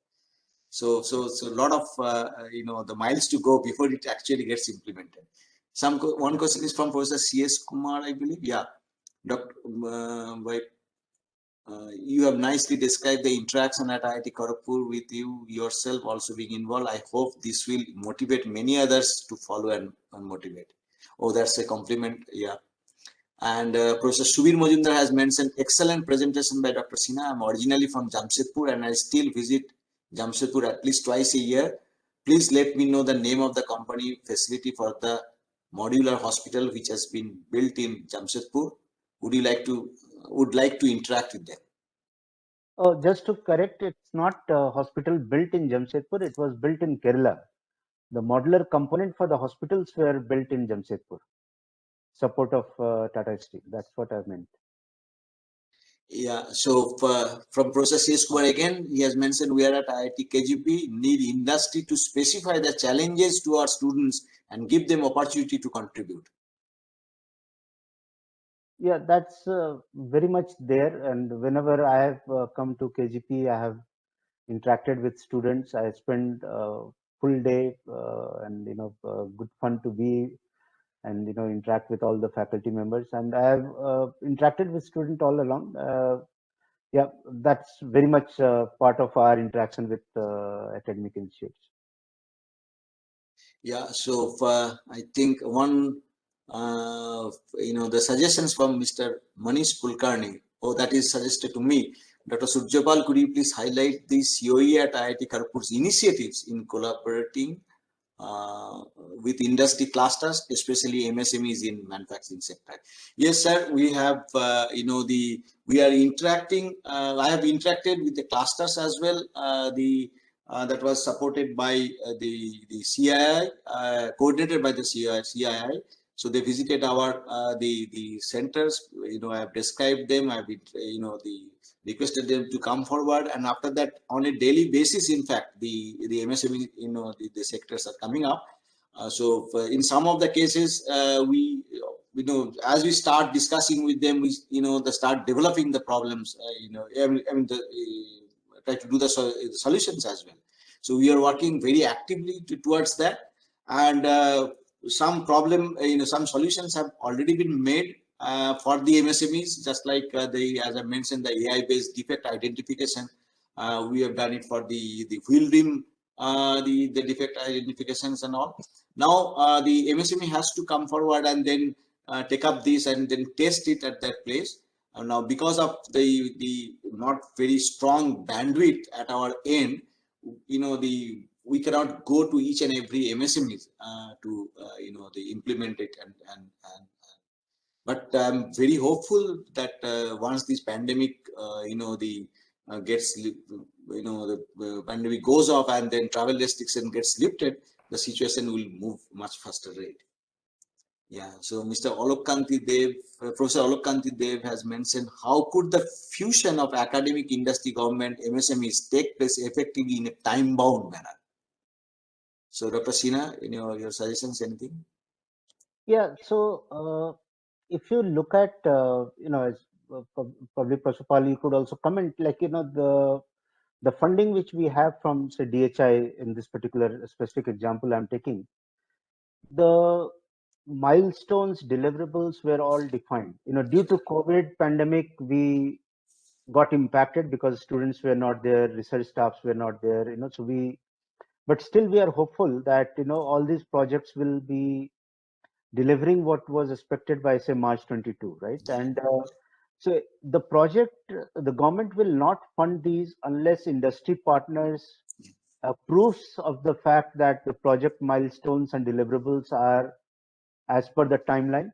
So a lot of the miles to go before it actually gets implemented. One question is from Professor C.S. Kumar, I believe. Yeah, Dr. You have nicely described the interaction at IIT Kharagpur with you yourself also being involved. I hope this will motivate many others to follow and motivate. Oh, that's a compliment. Yeah. And Professor Subir Majumdar has mentioned excellent presentation by Dr. Sinha. I'm originally from Jamshedpur and I still visit Jamshedpur at least twice a year. Please let me know the name of the company facility for the modular hospital which has been built in Jamshedpur. Would like to interact with them? Oh, just to correct, it's not a hospital built in Jamshedpur. It was built in Kerala. The modular component for the hospitals were built in Jamshedpur. Support of Tata Steel. That's what I meant. Yeah, so from Professor C.S. Kumar again, he has mentioned we are at IIT KGP, need industry to specify the challenges to our students and give them opportunity to contribute. Yeah, that's very much there. And whenever I have come to KGP, I have interacted with students. I spend full day and good fun to be and interact with all the faculty members. And I have interacted with students all along. Yeah, that's very much part of our interaction with academic institutes. Yeah, so I think one, the suggestions from Mr. Manish Kulkarni, that is suggested to me. Dr. Surjapal, could you please highlight the COE at IIT Kharagpur's initiatives in collaborating with industry clusters, especially MSMEs in manufacturing sector? Yes, sir. We have, we are interacting. I have interacted with the clusters as well. That was supported by the CII, coordinated by the CII. So they visited our the centers. I have described them. I've requested them to come forward, and after that, on a daily basis, in fact, the MSME the sectors are coming up. In some of the cases, we as we start discussing with them, we they start developing the problems. Try to do the solutions as well. So we are working very actively towards that, and some problem, some solutions have already been made for the MSMEs, just like as I mentioned, the AI-based defect identification. We have done it for the wheel rim, the defect identifications and all. Now the MSME has to come forward and then take up this and then test it at that place. Now, because of the not very strong bandwidth at our end, we cannot go to each and every MSME to implement it but I'm very hopeful that once this pandemic gets the pandemic goes off and then travel restriction gets lifted, the situation will move much faster rate. Yeah, so Mr. Alok Kanti Dev, Professor Alok Kanti Dev has mentioned how could the fusion of academic, industry, government, MSMEs take place effectively in a time-bound manner. So Dr. Sinha, your suggestions, anything? Yeah, so if you look at, as probably Prasupal, you could also comment, like, the funding which we have from, say, DHI in this particular specific example I'm taking, the milestones, deliverables were all defined. Due to COVID pandemic, we got impacted because students were not there, research staffs were not there, but still we are hopeful that, all these projects will be delivering what was expected by, say, March 22, right? And so the project, the government will not fund these unless industry partners approves of the fact that the project milestones and deliverables are as per the timeline.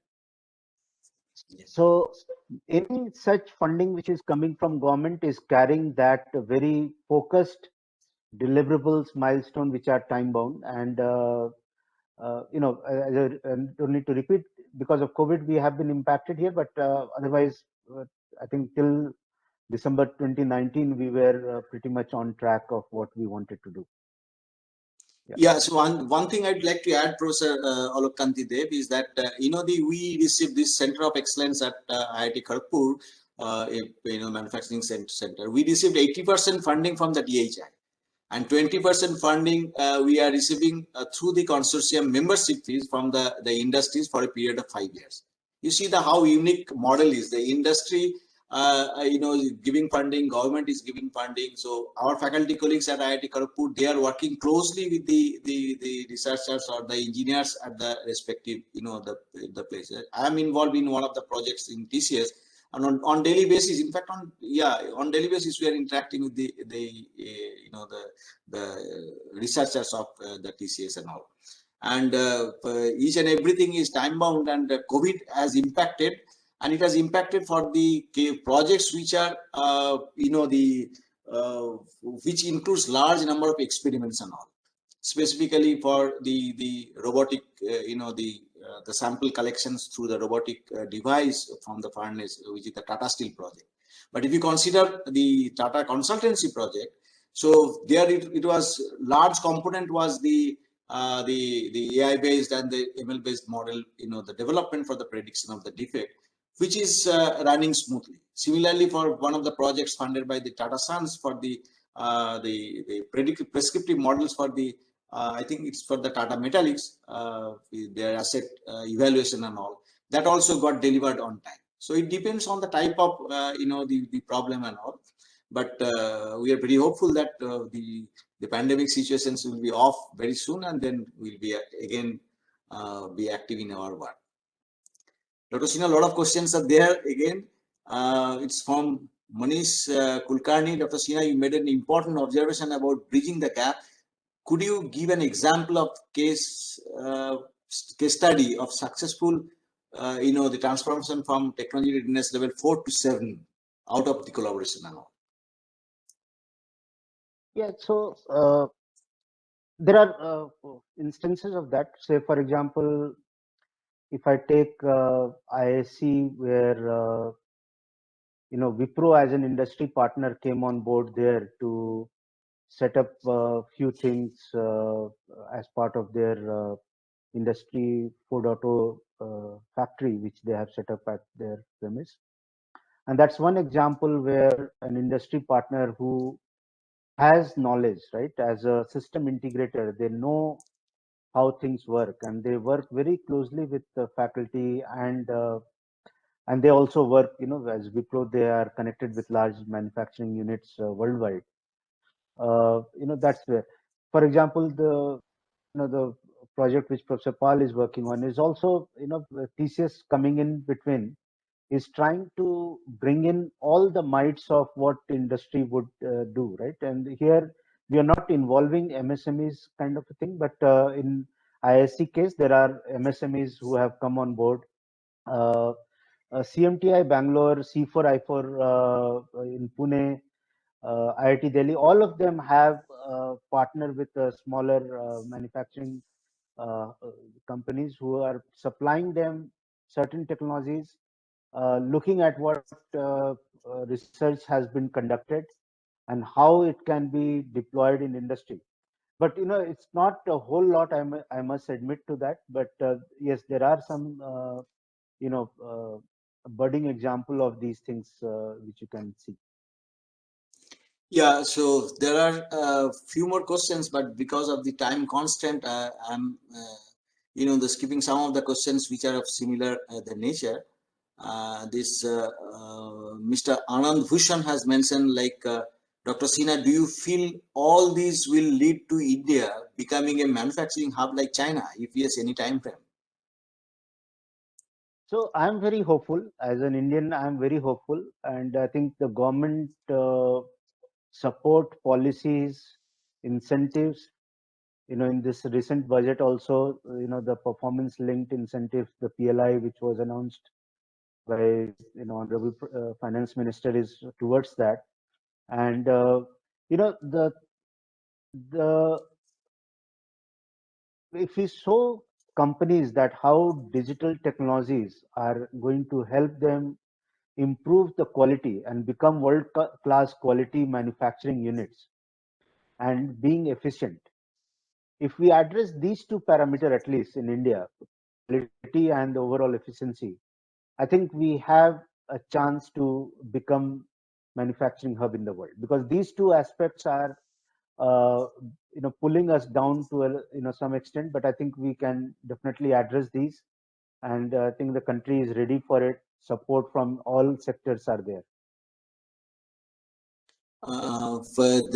So any such funding which is coming from government is carrying that very focused deliverables milestone which are time bound. And I don't need to repeat, because of COVID we have been impacted here, but otherwise I think till December 2019 we were pretty much on track of what we wanted to do. Yeah, so one thing I'd like to add, Professor Alok Kanti Dev, is that we received this Center of Excellence at IIT Kharagpur, manufacturing center. We received 80% funding from the DHI, and 20% funding we are receiving through the consortium membership fees from the industries for a period of 5 years. You see how unique model is. The industry giving funding, government is giving funding. So our faculty colleagues at IIT Kharagpur, they are working closely with the researchers or the engineers at the respective, the places. I am involved in one of the projects in TCS, and on daily basis, in fact, on daily basis, we are interacting with the researchers of the TCS and all. And each and everything is time bound, and COVID has impacted. And it has impacted for the projects which are, which includes large number of experiments and all. Specifically for the robotic, the sample collections through the robotic device from the furnace, which is the Tata Steel project. But if you consider the Tata Consultancy project, so there it was large component was the AI based and the ML based model, the development for the prediction of the defect, which is running smoothly. Similarly, for one of the projects funded by the Tata Sons for the prescriptive models for the I think it's for the Tata Metallics, their asset evaluation and all, that also got delivered on time. So it depends on the type of the problem and all. but we are pretty hopeful that the pandemic situations will be off very soon, and then we'll be again be active in our work. Dr. Sinha, a lot of questions are there again. It's from Manish Kulkarni. Dr. Sinha, you made an important observation about bridging the gap. Could you give an example of case study of successful, the transformation from technology readiness level 4 to 7 out of the collaboration and all? Yeah, so there are instances of that. Say, for example, if I take ISC, where Wipro as an industry partner came on board there to set up a few things as part of their industry 4.0 factory, which they have set up at their premise. And that's one example where an industry partner who has knowledge, right, as a system integrator, they know how things work, and they work very closely with the faculty, and they also work, as Wipro, they are connected with large manufacturing units worldwide. That's where, for example, the project which Professor Pal is working on is also, TCS coming in between, is trying to bring in all the mites of what industry would do, right? And here we are not involving MSMEs kind of a thing, but in ISC case, there are MSMEs who have come on board. CMTI Bangalore, C4I4 in Pune, IIT Delhi, all of them have partnered with smaller manufacturing companies who are supplying them certain technologies, looking at what research has been conducted and how it can be deployed in industry. But it's not a whole lot, I must admit to that. But yes, there are some budding example of these things which you can see. Yeah, so there are a few more questions, but because of the time constraint, I'm skipping some of the questions which are of similar the nature. Mr. Anand Bhushan has mentioned, like, Dr. Sinha, do you feel all these will lead to India becoming a manufacturing hub like China? If yes, any time frame? So I'm very hopeful. As an Indian, I'm very hopeful, and I think the government support policies, incentives, in this recent budget also, the performance linked incentives, the PLI, which was announced by honorable finance minister, is towards that. And the if we show companies that how digital technologies are going to help them improve the quality and become world class quality manufacturing units and being efficient, if we address these two parameters, at least in India, quality and overall efficiency, I think we have a chance to become manufacturing hub in the world, because these two aspects are pulling us down to some extent. But I think we can definitely address these, and I think the country is ready for it. Support from all sectors are there.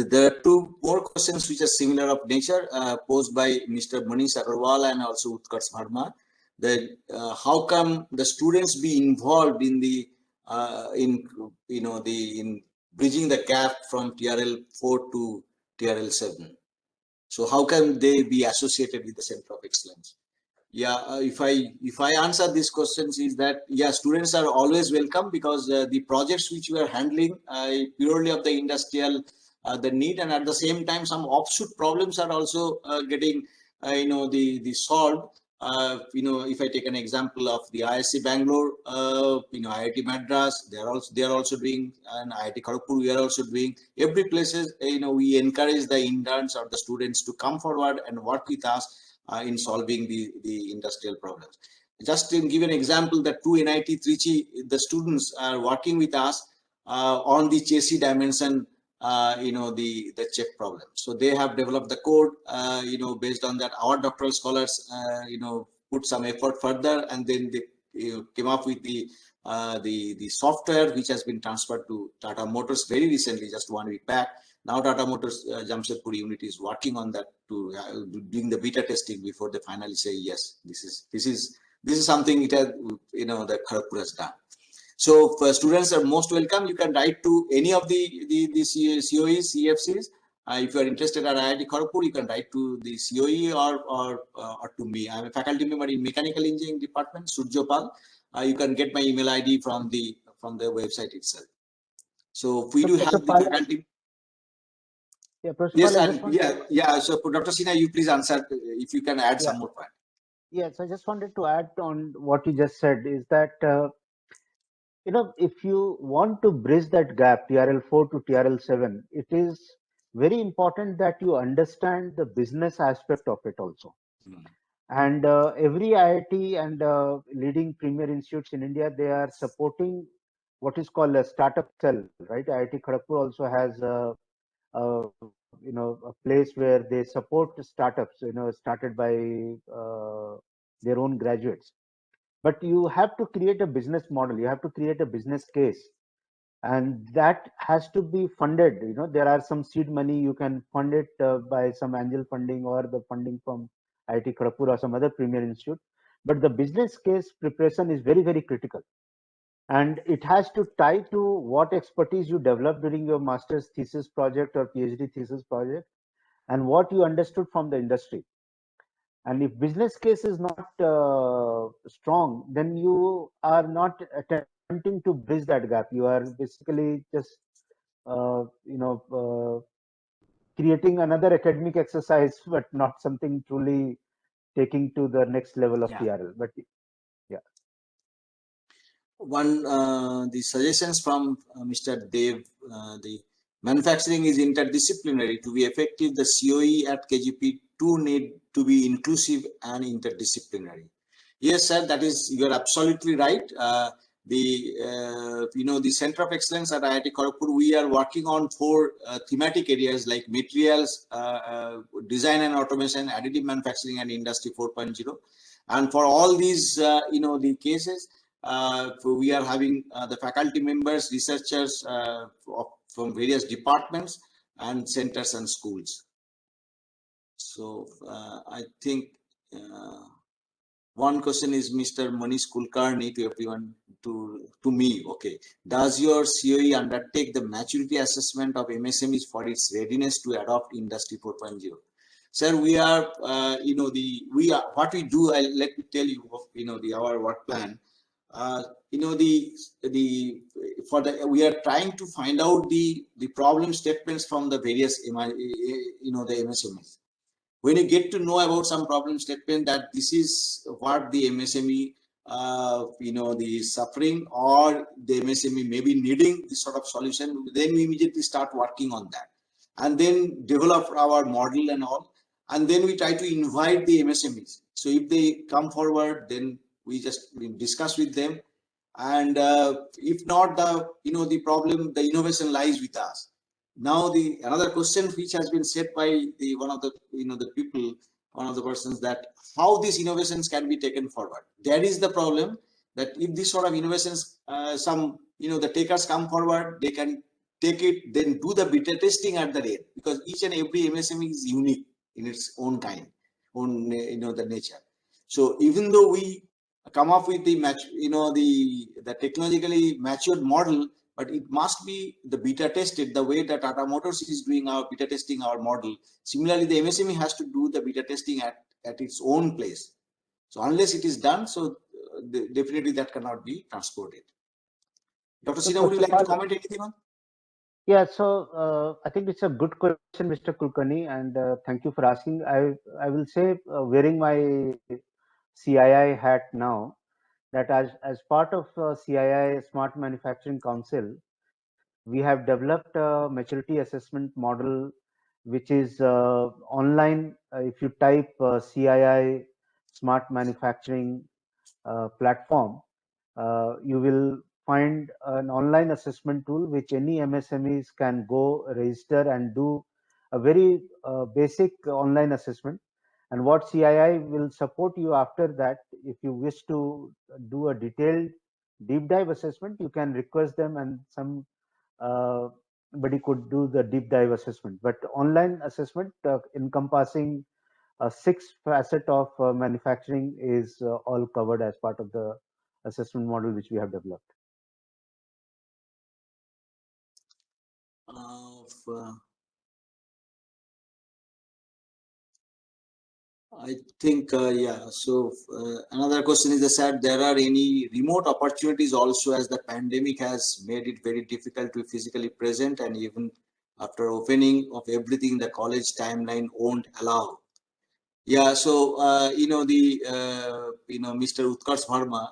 There are two more questions which are similar of nature, posed by Mr. Manish Agarwal and also Utkarsh Verma. That how come the students be involved in the in bridging the gap from TRL 4 to TRL 7? So how can they be associated with the Center of Excellence? Yeah, if I answer these questions, is that yeah, students are always welcome, because the projects which we are handling purely of the industrial the need, and at the same time some offshoot problems are also getting the solved. If I take an example of the ISC Bangalore, IIT Madras, they are also doing, and IIT Kharagpur we are also doing. Every places we encourage the interns or the students to come forward and work with us in solving the industrial problems. Just to give an example, that two NIT Trichy, the students are working with us on the chassis dimension, the check problem. So they have developed the code, based on that. Our doctoral scholars, put some effort further, and then they came up with the software which has been transferred to Tata Motors very recently, just 1 week back. Now Tata Motors Jamshedpur unit is working on that to doing the beta testing before they finally say yes, this is something it has, that Kharagpur has done. So students are most welcome. You can write to any of the COEs, CFCs. If you are interested at IIT Kharagpur, you can write to the COE or to me. I'm a faculty member in Mechanical Engineering Department, Surjo Pal. You can get my email ID from the website itself. So we do have the faculty. Yeah, Yes, yeah. So Dr. Sinha, you please answer if you can add some more point. Yes, I just wanted to add on what you just said is that if you want to bridge that gap, TRL4 to TRL7, it is very important that you understand the business aspect of it also. And every IIT and leading premier institutes in India, they are supporting what is called a startup cell, right? IIT Kharagpur also has a a place where they support startups, started by their own graduates. But you have to create a business model. You have to create a business case, and that has to be funded. There are some seed money you can fund it by some angel funding or the funding from IIT Kharagpur or some other premier institute. But the business case preparation is very, very critical, and it has to tie to what expertise you developed during your master's thesis project or PhD thesis project, and what you understood from the industry. And if business case is not strong, then you are not attempting to bridge that gap. You are basically just uh, you know creating another academic exercise, but not something truly taking to the next level of TRL. But yeah. One the suggestions from Mr. Dev, the manufacturing is interdisciplinary. To be effective, the COE at KGP2 need to be inclusive and interdisciplinary. Yes, sir, that is, you are absolutely right. The Center of Excellence at IIT Kharagpur, we are working on 4 thematic areas like materials, design and automation, additive manufacturing, and Industry 4.0. And for all these, the cases, we are having the faculty members, researchers from various departments and centers and schools. So I think one question is Mr. Manish Kulkarni to everyone, to me. Okay, does your COE undertake the maturity assessment of MSMEs for its readiness to adopt Industry 4.0? Sir, we are, what we do. Let me tell you, our work plan. We are trying to find out the problem statements from the various, the MSMEs. When you get to know about some problem statement that this is what the MSME, the suffering, or the MSME may be needing this sort of solution, then we immediately start working on that, and then develop our model and all, and then we try to invite the MSMEs. So if they come forward, then we discuss with them, and if not, the problem, the innovation lies with us. Now the another question which has been said by one of the the people, one of the persons, that how these innovations can be taken forward. That is the problem, that if this sort of innovations, some the takers come forward, they can take it, then do the beta testing at the rate, because each and every MSME is unique in its own kind, own the nature. So even though we come up with the the technologically matured model, but it must be the beta tested the way that Tata Motors is doing our beta testing our model. Similarly, the MSME has to do the beta testing at its own place. So unless it is done, so definitely that cannot be transported. Dr. Sinha, would you like to comment anything on? Yeah, so I think it's a good question, Mr. Kulkarni, and thank you for asking. I will say, wearing my CII hat now, that as part of CII Smart Manufacturing Council, we have developed a maturity assessment model, which is online. If you type CII Smart Manufacturing platform, you will find an online assessment tool which any MSMEs can go register and do a very basic online assessment. And what CII will support you after that, if you wish to do a detailed deep dive assessment, you can request them, and somebody could do the deep dive assessment. But online assessment encompassing a six facet of manufacturing is all covered as part of the assessment model which we have developed. I think, yeah. So another question is that there are any remote opportunities also, as the pandemic has made it very difficult to be physically present, and even after opening of everything, the college timeline won't allow. Yeah. So Mr. Utkarsh Verma.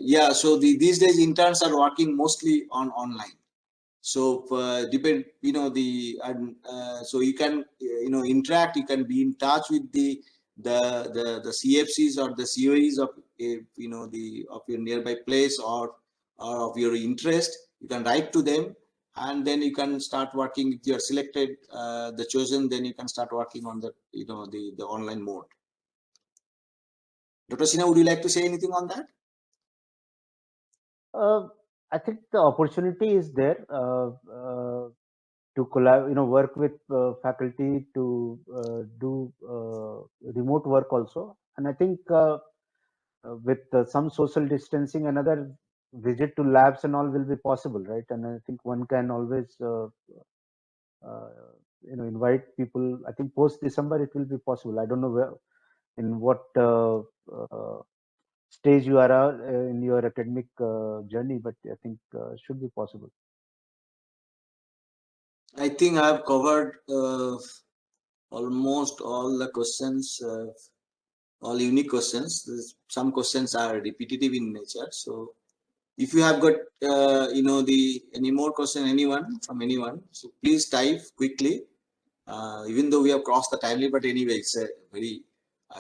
Yeah. So these days interns are working mostly on online. So depend, so you can interact, you can be in touch with the CFCs or the COEs of the of your nearby place, or of your interest. You can write to them, and then you can start working. If you are selected, the chosen, then you can start working on the online mode. Dr. Sinha, would you like to say anything on that? I think the opportunity is there to work with faculty to do remote work also. And I think with some social distancing, another visit to labs and all will be possible, right? And I think one can always uh, invite people. I think post December it will be possible. I don't know where, in what stage you are in your academic journey, but I think should be possible. I think I have covered almost all the questions, all unique questions. Some questions are repetitive in nature. So if you have got any more question, from anyone, so please type quickly. Even though we have crossed the time limit, but anyway, it's a very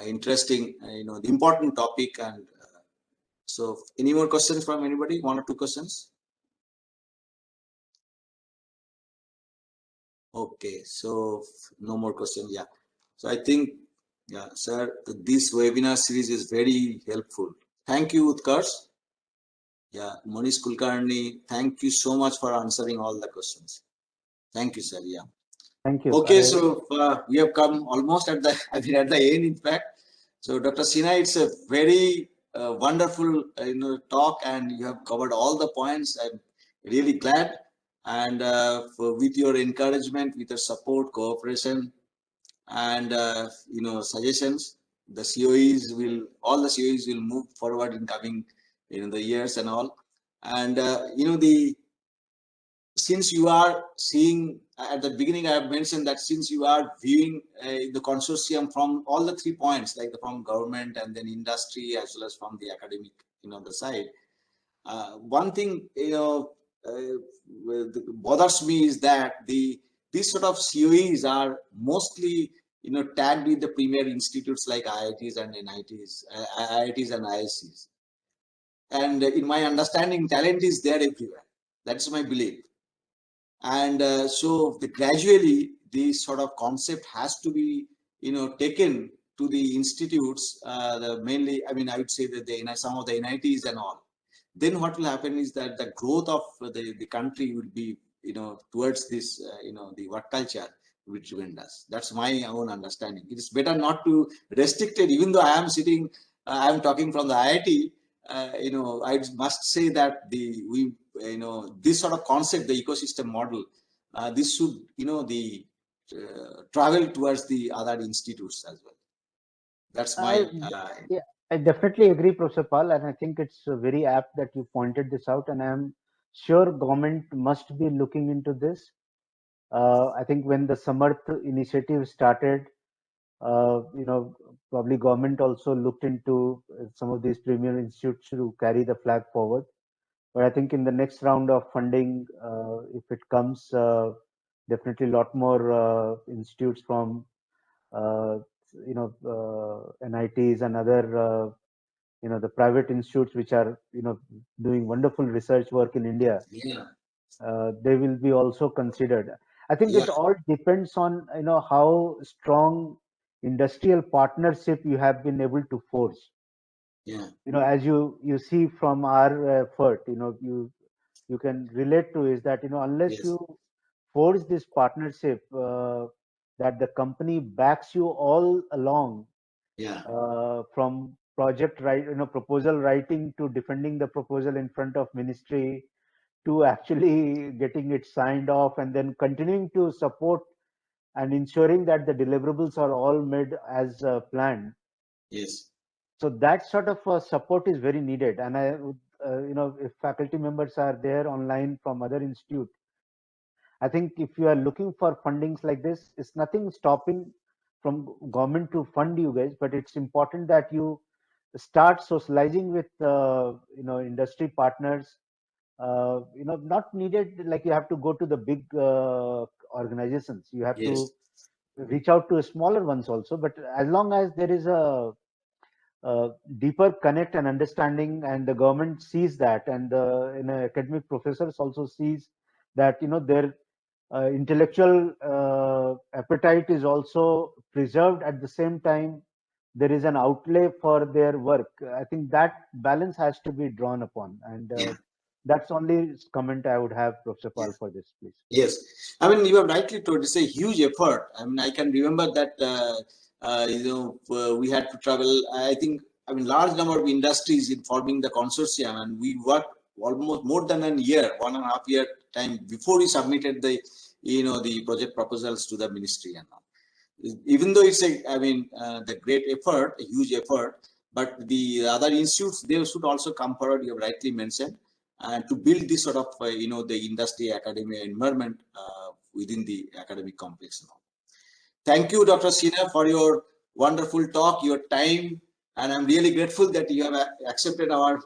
interesting, the important topic. And so, any more questions from anybody? One or two questions? Okay, so no more questions. Yeah. So I think, yeah, sir, this webinar series is very helpful. Thank you, Utkarsh. Yeah, Monish Kulkarni, thank you so much for answering all the questions. Thank you, sir. Yeah. Thank you. Okay, so we have come almost at the at the end, in fact. So, Dr. Sinha, it's a very wonderful talk, and you have covered all the points. I'm really glad, and with your encouragement, with your support, cooperation, and suggestions, all the COEs will move forward in coming the years and all. And since you are seeing, at the beginning I have mentioned that since you are viewing the consortium from all the 3 points, like from government and then industry, as well as from the academic the side, one thing bothers me is that these sort of COEs are mostly tagged with the premier institutes like IITs and NITs, IITs and ISCs. And in my understanding, talent is there everywhere. That's my belief. And so gradually this sort of concept has to be taken to the institutes, mainly, I mean, I would say that some of the NITs and all. Then what will happen is that the growth of the country will be towards this the work culture which driven us. That's my own understanding. It is better not to restrict it. Even though I am sitting, I am talking from the IIT. I must say that this sort of concept, the ecosystem model, this should travel towards the other institutes as well. That's my yeah, I definitely agree, Professor Pal, and I think it's very apt that you pointed this out, and I'm sure government must be looking into this. I think when the Samarth initiative started, probably government also looked into some of these premier institutes to carry the flag forward. But I think in the next round of funding, if it comes, definitely a lot more institutes from NITs and other the private institutes which are doing wonderful research work in India. yeah. They will be also considered. I think Yeah. it all depends on how strong industrial partnership you have been able to forge. Yeah. As you see from our effort, you can relate to is that, unless Yes. you forge this partnership, that the company backs you all along, Yeah. from proposal writing to defending the proposal in front of ministry, to actually getting it signed off, and then continuing to support and ensuring that the deliverables are all made as planned. Yes. So that sort of support is very needed. And I would, if faculty members are there online from other institute, I think if you are looking for fundings like this, it's nothing stopping from government to fund you guys, but it's important that you start socializing with industry partners. Not needed like you have to go to the big organizations. You have Yes. to reach out to smaller ones also. But as long as there is a deeper connect and understanding, and the government sees that, and the academic professors also sees that, their intellectual appetite is also preserved, at the same time there is an outlay for their work. I think that balance has to be drawn upon, and Yeah. that's only comment I would have, Professor Pal, for this, please. Yes, I mean, you have rightly told. It's a huge effort. I mean, I can remember that we had to travel. I think, I mean, large number of industries in forming the consortium, and we worked almost more than a year, 1.5 year time before we submitted the project proposals to the ministry and all. Even though it's the great effort, a huge effort, but the other institutes, they should also come forward. You have rightly mentioned, and to build this sort of the industry academia environment within the academic complex now. Thank you, Dr. Sinha, for your wonderful talk, your time, and I'm really grateful that you have accepted our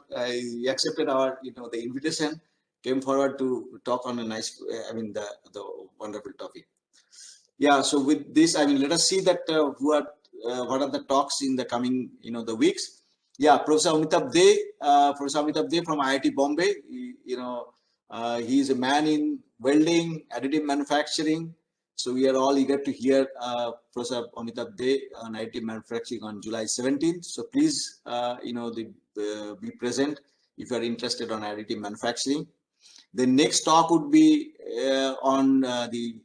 the invitation, came forward to talk on a nice the wonderful topic. Yeah, so with this, I mean, let us see that what are the talks in the coming the weeks. Yeah, Professor Amitabh De from IIT Bombay. He is a man in welding, additive manufacturing. So we are all eager to hear Professor Amitabh De on additive manufacturing on July 17th. So please, be present if you are interested on additive manufacturing. The next talk would be on the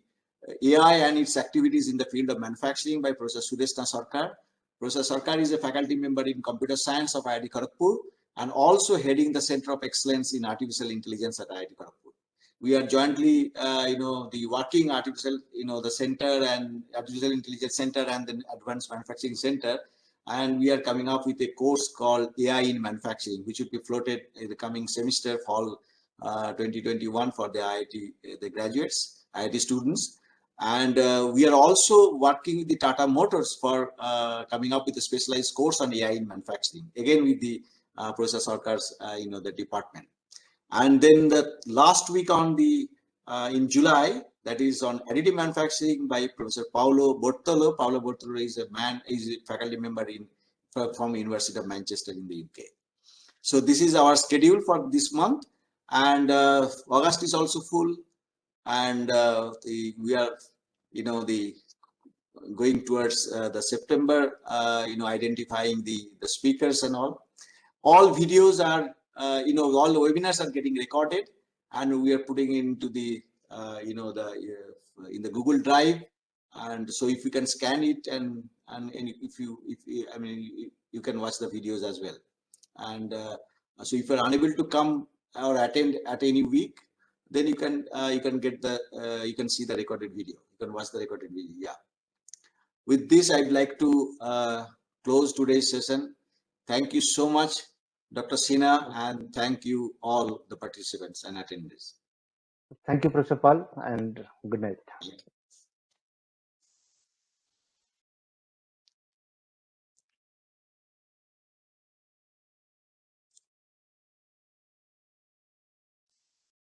AI and its activities in the field of manufacturing by Professor Sudeshna Sarkar. Professor Sarkar is a faculty member in computer science of IIT Kharagpur and also heading the Center of Excellence in Artificial Intelligence at IIT Kharagpur. We are jointly, the working artificial, the center and Artificial Intelligence Center and the Advanced Manufacturing Center. And we are coming up with a course called AI in Manufacturing, which will be floated in the coming semester, fall 2021, for the IIT, the graduates, IIT students. And we are also working with the Tata Motors for coming up with a specialized course on AI in manufacturing, again with the Professor Sarkar's, the department. And then the last week on the in July, that is on additive manufacturing by Professor Paolo Bortolo. Paolo Bortolo is a faculty member from University of Manchester in the UK. So this is our schedule for this month, and August is also full, and we are going towards the September, identifying the speakers and all videos are all the webinars are getting recorded, and we are putting into the in the Google Drive. And so if you can scan it, and if you you can watch the videos as well. And so if you're unable to come or attend at any week, then you can get the you can see the recorded video, you can watch the recorded video. Yeah, with this I'd like to close today's session. Thank you so much, Dr. Sinha, and thank you all the participants and attendees. Thank you, Professor Pal, and good night.